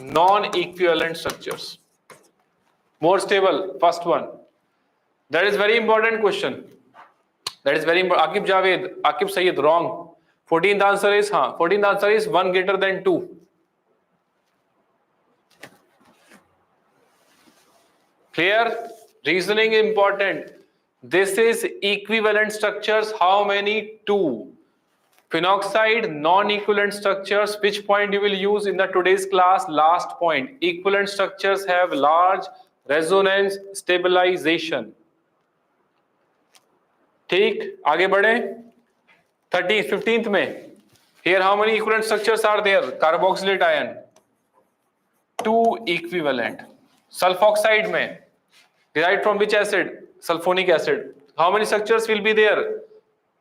non-equivalent structures. More stable, first one. That is very important question. That is very important. Akib Javed, Akib Sayyid, wrong. 14th answer is, 14th answer is 1 greater than 2. Clear? Reasoning important. This is equivalent structures. How many? 2. Phenoxide, non-equivalent structures. Which point you will use in the today's class? Last point. Equivalent structures have large resonance stabilization. ठीक, आगे बढ़े. 15th में. Here how many equivalent structures are there? Carboxylate ion. 2 equivalent. Sulfoxide में. Derived from which acid? Sulfonic acid. How many structures will be there?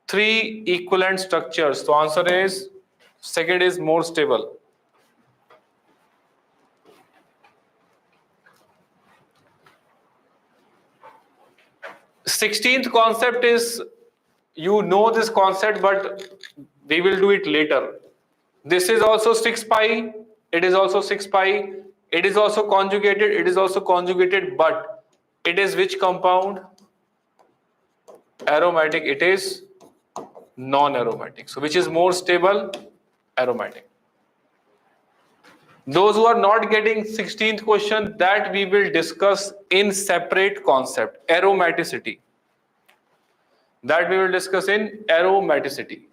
3 equivalent structures. So answer is, second is more stable. Sixteenth concept is, you know this concept, but we will do it later. This is also 6 pi. It is also 6 pi. It is also conjugated. It is also conjugated, but it is which compound? Aromatic. It is non-aromatic. So which is more stable? Aromatic. Those who are not getting 16th question, that we will discuss in separate concept, aromaticity. That we will discuss in aromaticity.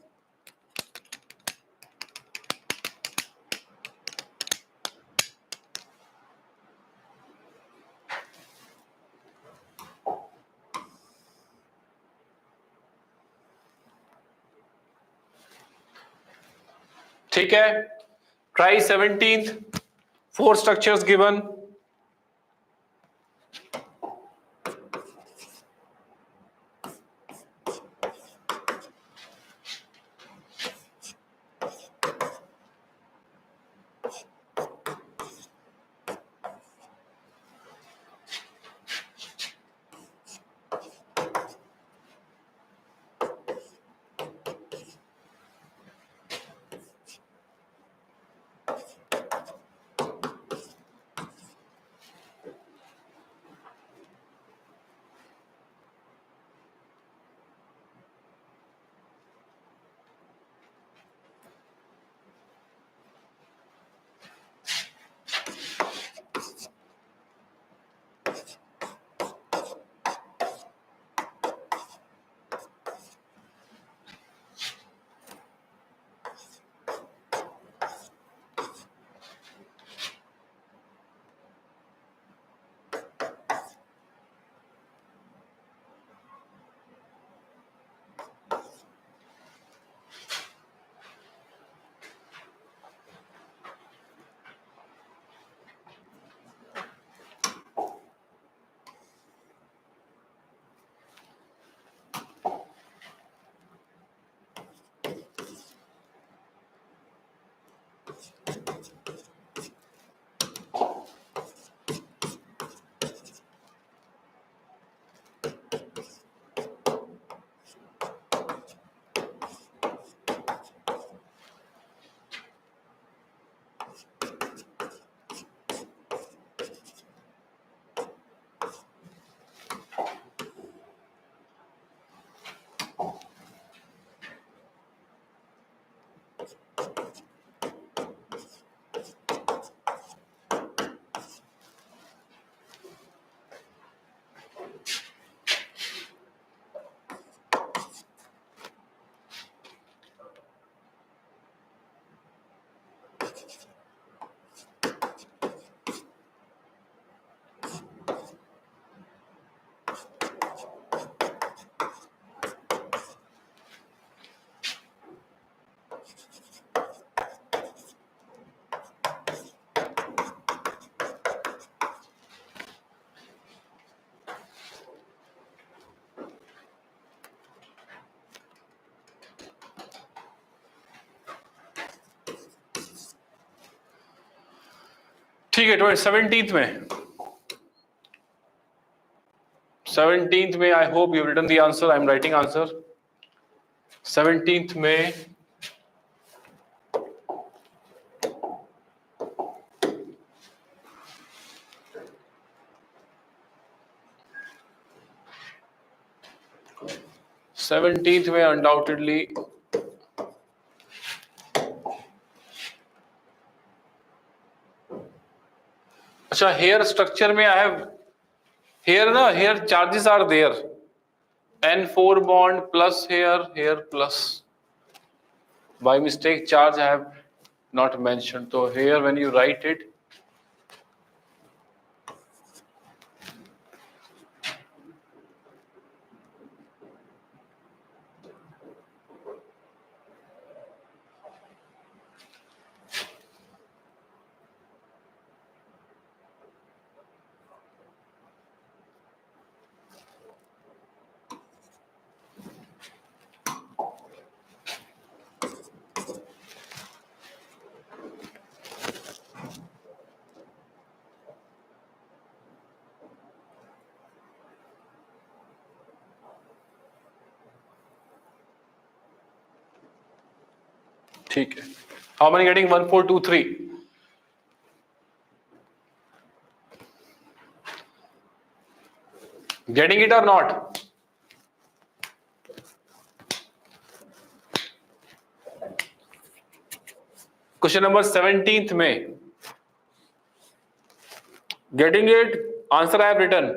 ठीक है. Try 17th. 4 structures given. ठीक है, 17th में 17th में I hope you written the answer, I am writing answer. 17th में undoubtedly अच्छा, here structure में I have here charges are there, N4 bond plus here plus, by mistake charge I have not mentioned, so here when you write it, ठीक है, how many getting 1 4 2 3? Getting it or not? Question number 17th में getting it, answer I have written.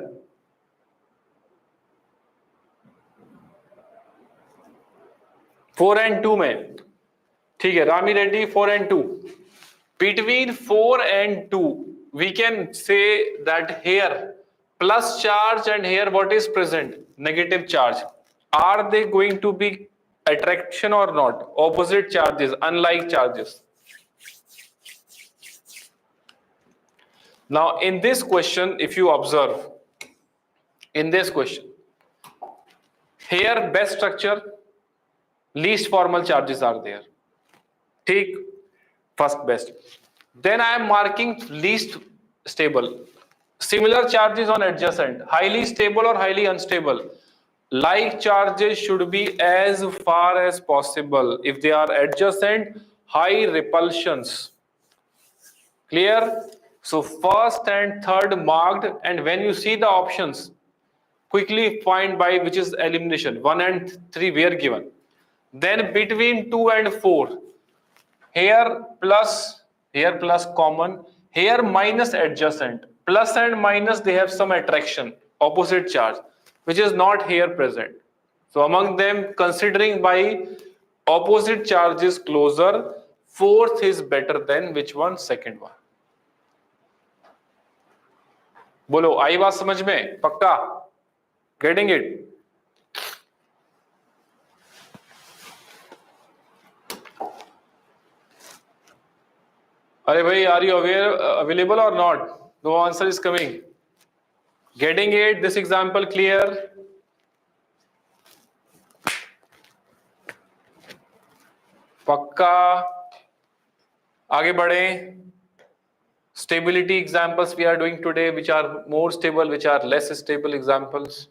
Four and two में, ठीक है, Rami Reddy 4 and 2. Between 4 and 2 we can say that here plus charge and here what is present? Negative charge. Are they going to be attraction or not? Opposite charges, unlike charges. Now in this question, if you observe, in this question, here best structure, least formal charges are there. Take first best. Then I am marking least stable. Similar charges on adjacent, highly stable or highly unstable. Like charges should be as far as possible. If they are adjacent, high repulsions. Clear? So first and third marked, and when you see the options, quickly find by which is elimination. 1 and 3 were given. Then between 2 and 4, here plus common, here minus adjacent. Plus and minus, they have some attraction, opposite charge, which is not here present. So among them, considering by opposite charge is closer, fourth is better than which one? Second one. बोलो, आई बात समझ में? पक्का? Getting it? अरे भाई, are you available or not? No answer is coming. Getting it? This example clear? पक्का? आगे बढ़े. Stability examples we are doing today, which are more stable, which are less stable examples.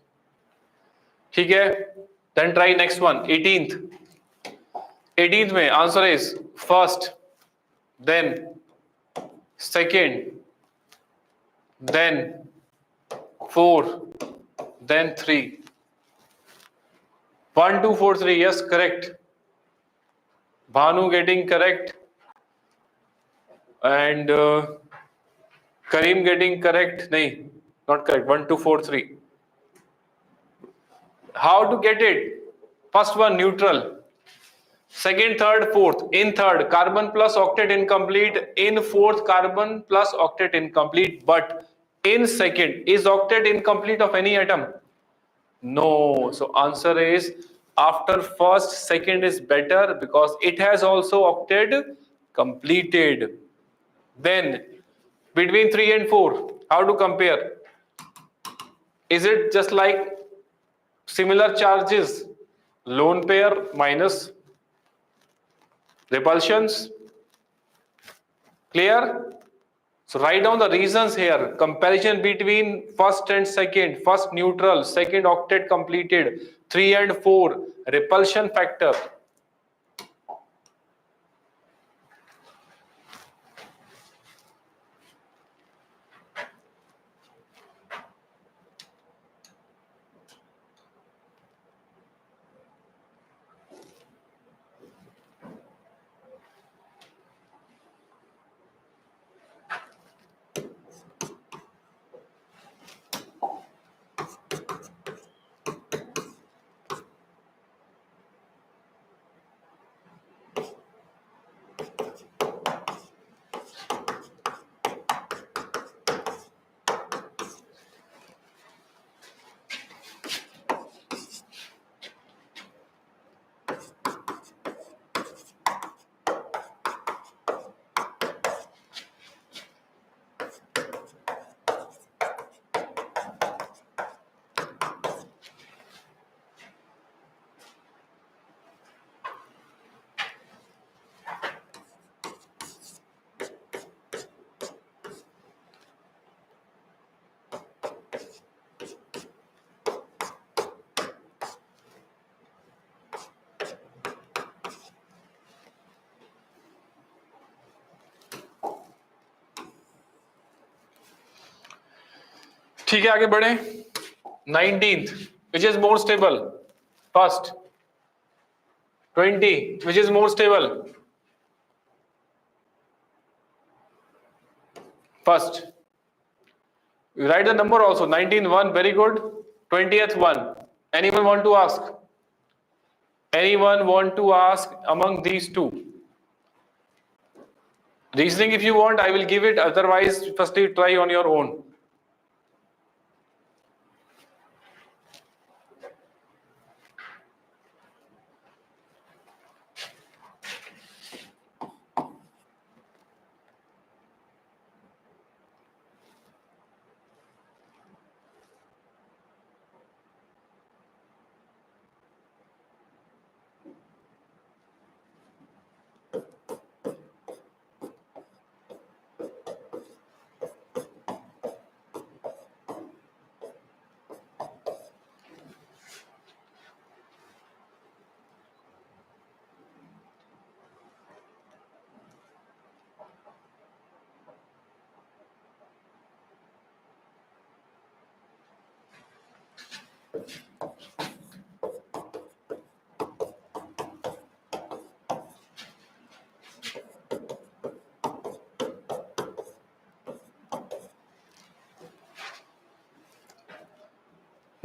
ठीक है? Then try next one. 18th. 18th में answer is first, then second, then 4, then 3. 1 2 4 3. Yes, correct. Bhanu getting correct, and Kareem getting correct. Nahi, not correct. 1 2 4 3. How to get it? First one, neutral. Second, third, fourth. In third, carbon plus octet incomplete. In fourth, carbon plus octet incomplete. But in second, is octet incomplete of any atom? No. So answer is after first, second is better because it has also octet completed. Then between 3 and 4, how to compare? Is it just like similar charges? Lone pair minus repulsions. Clear? So write down the reasons here. Comparison between first and second, first neutral, second octet completed, 3 and 4, repulsion factor. ठीक है, आगे बढ़े। 19th, which is more stable? First. 20, which is more stable? First. You write the number also. 19th 1, very good. 20th 1. Anyone want to ask? Anyone want to ask among these two? Reasoning if you want, I will give it. Otherwise, firstly try on your own.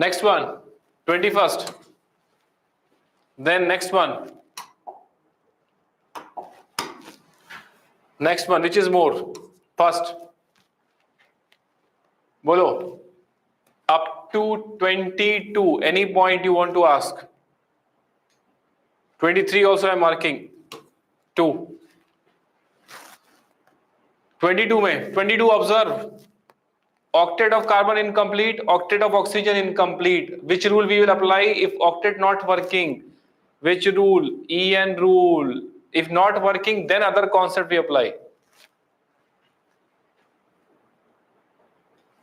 Next one, 21st. Then next one. Next one, which is more? First. Bolo. Up to 22. Any point you want to ask? 23 also I am marking. 2. 22 में. 22 observe. Octet of carbon incomplete, octet of oxygen incomplete. Which rule we will apply if octet not working? Which rule? EN rule. If not working, then other concept we apply.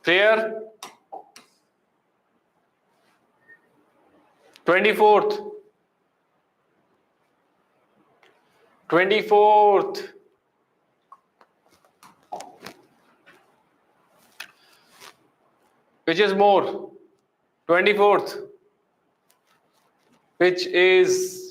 Clear? 24th. 24th. Which is more? 24th. Which is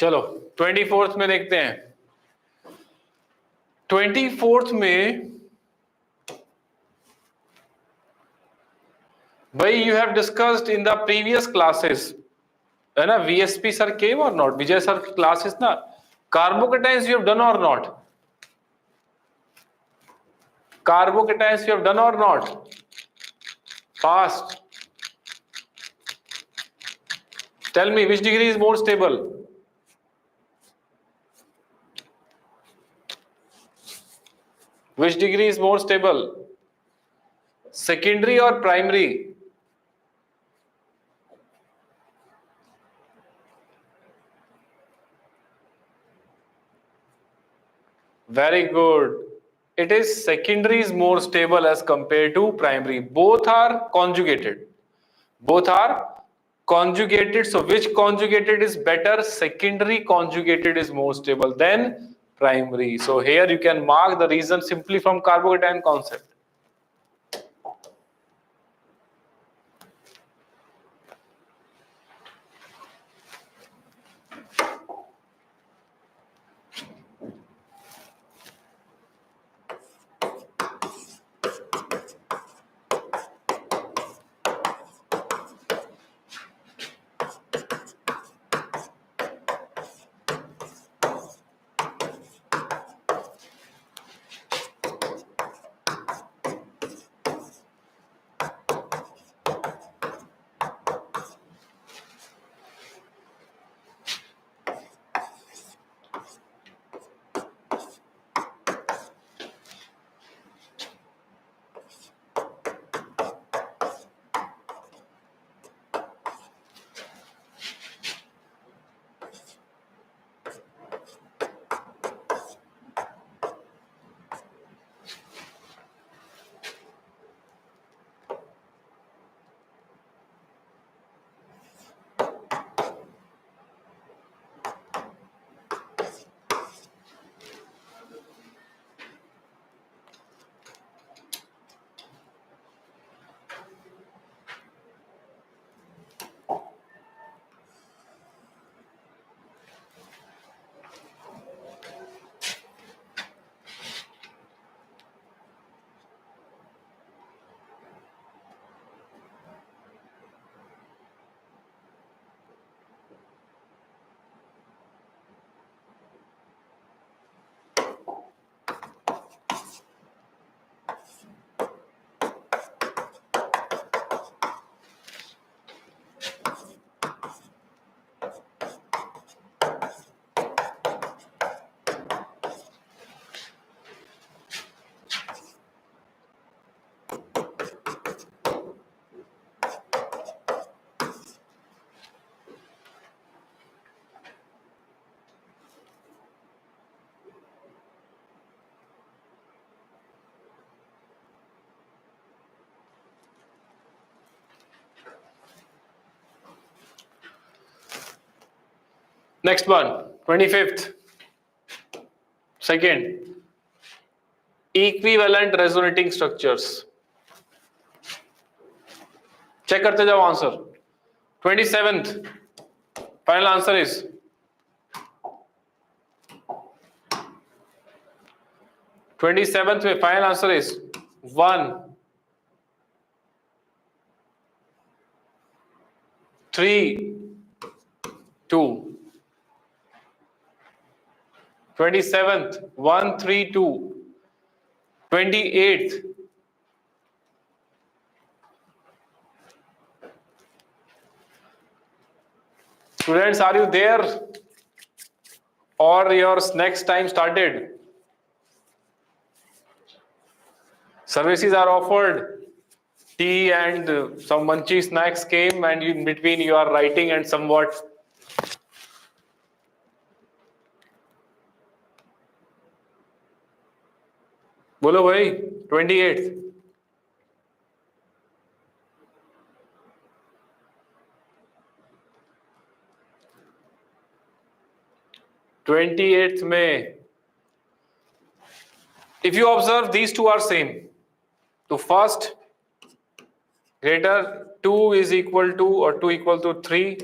चलो 24th में देखते हैं। 24th में Why you have discussed in the previous classes, है ना? VSP sir came or not? Vijay sir classes ना? Carbocations you have done or not? Carbocations you have done or not? Fast. Tell me which degree is more stable? Which degree is more stable? Secondary or primary? Very good. It is secondary is more stable as compared to primary. Both are conjugated. Both are conjugated. So which conjugated is better? Secondary conjugated is more stable than primary. So here you can mark the reason simply from carbocation concept. Next one, 25th. Second, equivalent resonating structures. Check करते जाओ answer. 27th. Final answer is 27th में final answer is 1, 3, 2. 27th 1, 3, 2. 28th students, are you there or your next time started? Services are offered. Tea and some munchy snacks came, and in between you are writing and somewhat. बोलो भाई 28th. में if you observe these two are same. So first greater 2 is equal to or 2 equal to 3.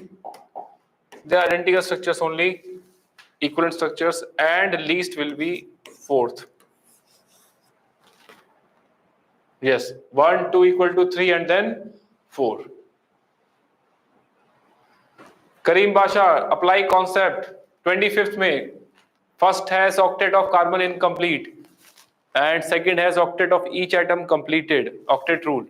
They are identical structures only, equivalent structures, and least will be 4th. Yes, 1, 2 equal to 3 and then 4. Kareem Basha, apply concept. 25th May. First has octet of carbon incomplete and second has octet of each atom completed. Octet rule.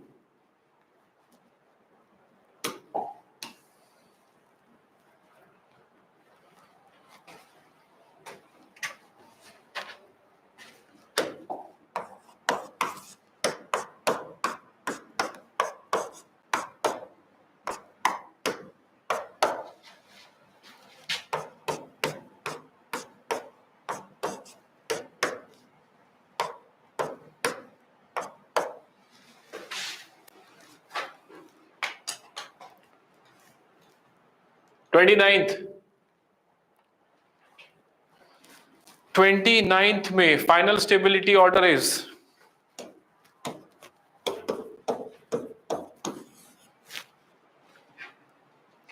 Twenty-ninth May, final stability order is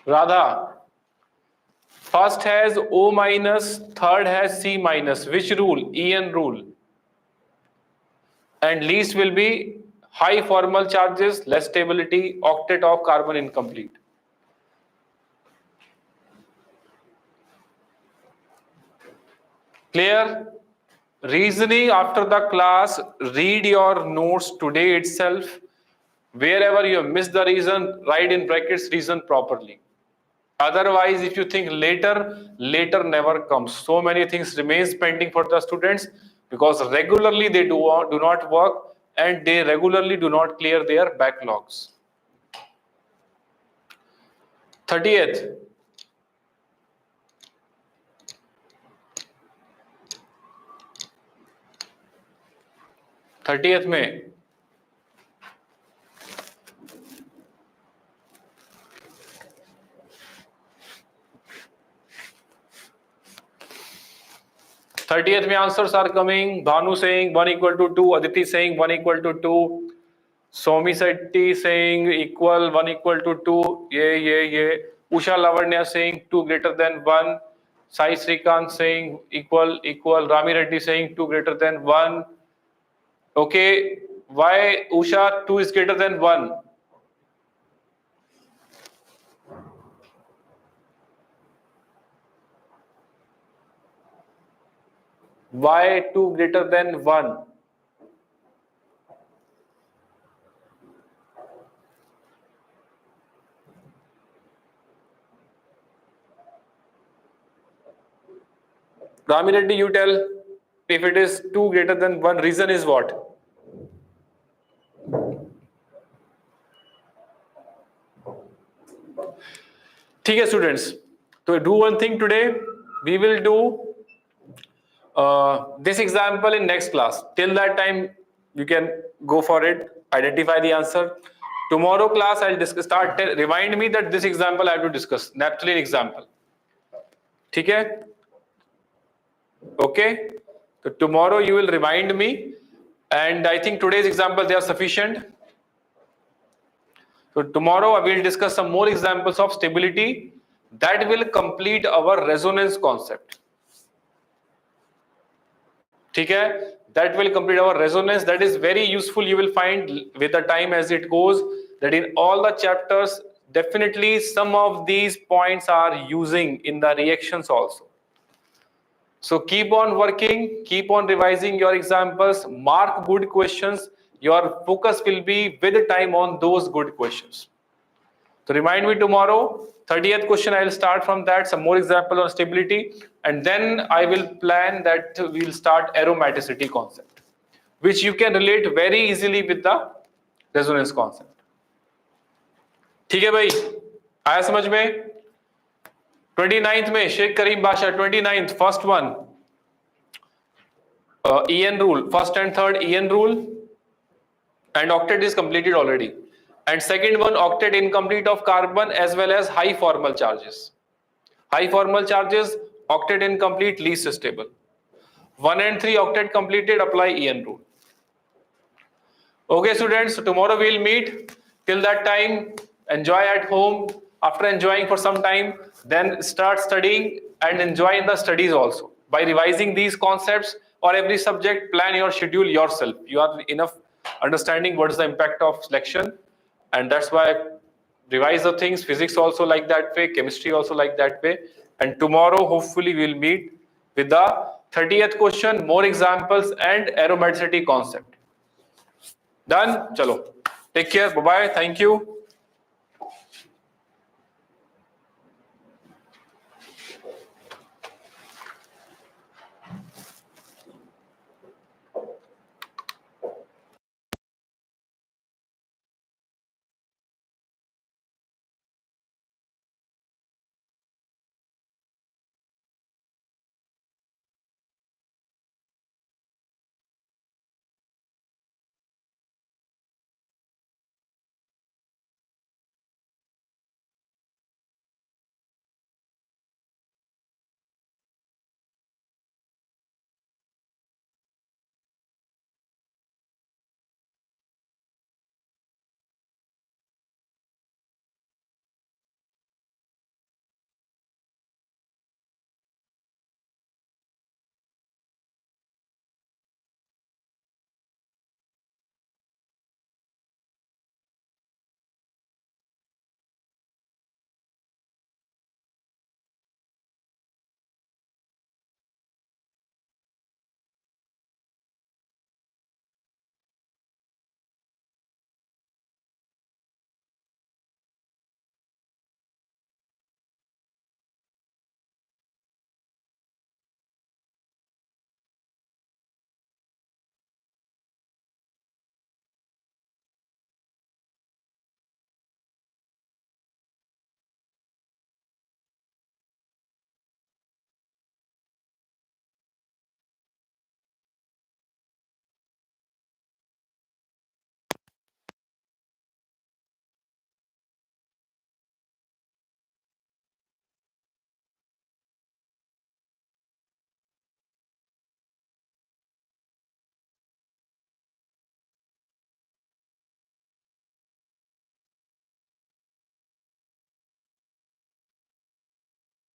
Radha. First has O minus, third has C minus. Which rule? EN rule. And least will be high formal charges, less stability, octet of carbon incomplete. Clear? Reasoning after the class, read your notes today itself. Wherever you have missed the reason, write in brackets reason properly. Otherwise, if you think later never comes. So many things remains pending for the students because regularly they do not work and they regularly do not clear their backlogs. 30th. May. 30th May answers are coming. Bhanu saying 1 equal to 2. Aditi saying 1 equal to 2. Somi Setti saying equal 1 equal to 2. Yeah. Usha Lavanya saying 2 greater than 1. Sai Srikant saying equal. Rami Reddy saying 2 greater than 1. Okay. Why Usha 2 is greater than 1? Why 2 greater than 1? Rami Reddy, you tell. If it is 2 greater than 1, reason is what? Okay, students. So do one thing today. We will do this example in next class. Till that time, you can go for it. Identify the answer. Tomorrow class, I'll start. Remind me that this example I have to discuss. Naphthalene example. Okay? Okay. So tomorrow you will remind me. And I think today's example, they are sufficient. So tomorrow I will discuss some more examples of stability that will complete our resonance concept. Okay? That will complete our resonance. That is very useful. You will find with the time as it goes that in all the chapters, definitely some of these points are using in the reactions also. So keep on working, keep on revising your examples, mark good questions. Your focus will be with the time on those good questions. So remind me tomorrow, 30th question, I will start from that, some more example on stability, and then I will plan that we will start aromaticity concept, which you can relate very easily with the resonance concept. ठीक है भाई, आया समझ में? 29th में शेख करीम बादशाह, 29th, first one, EN rule, first and third EN rule, and octet is completed already. And second one, octet incomplete of carbon as well as high formal charges. High formal charges, octet incomplete, least stable. 1 and 3 octet completed, apply EN rule. Okay students, so tomorrow we'll meet. Till that time, enjoy at home. After enjoying for some time, then start studying and enjoy in the studies also. By revising these concepts or every subject, plan your schedule yourself. You are enough understanding what is the impact of selection, and that's why revise the things. Physics also like that way, chemistry also like that way. And tomorrow, hopefully, we'll meet with the 30th question, more examples, and aromaticity concept. Done? Chalo. Take care. Bye bye. Thank you.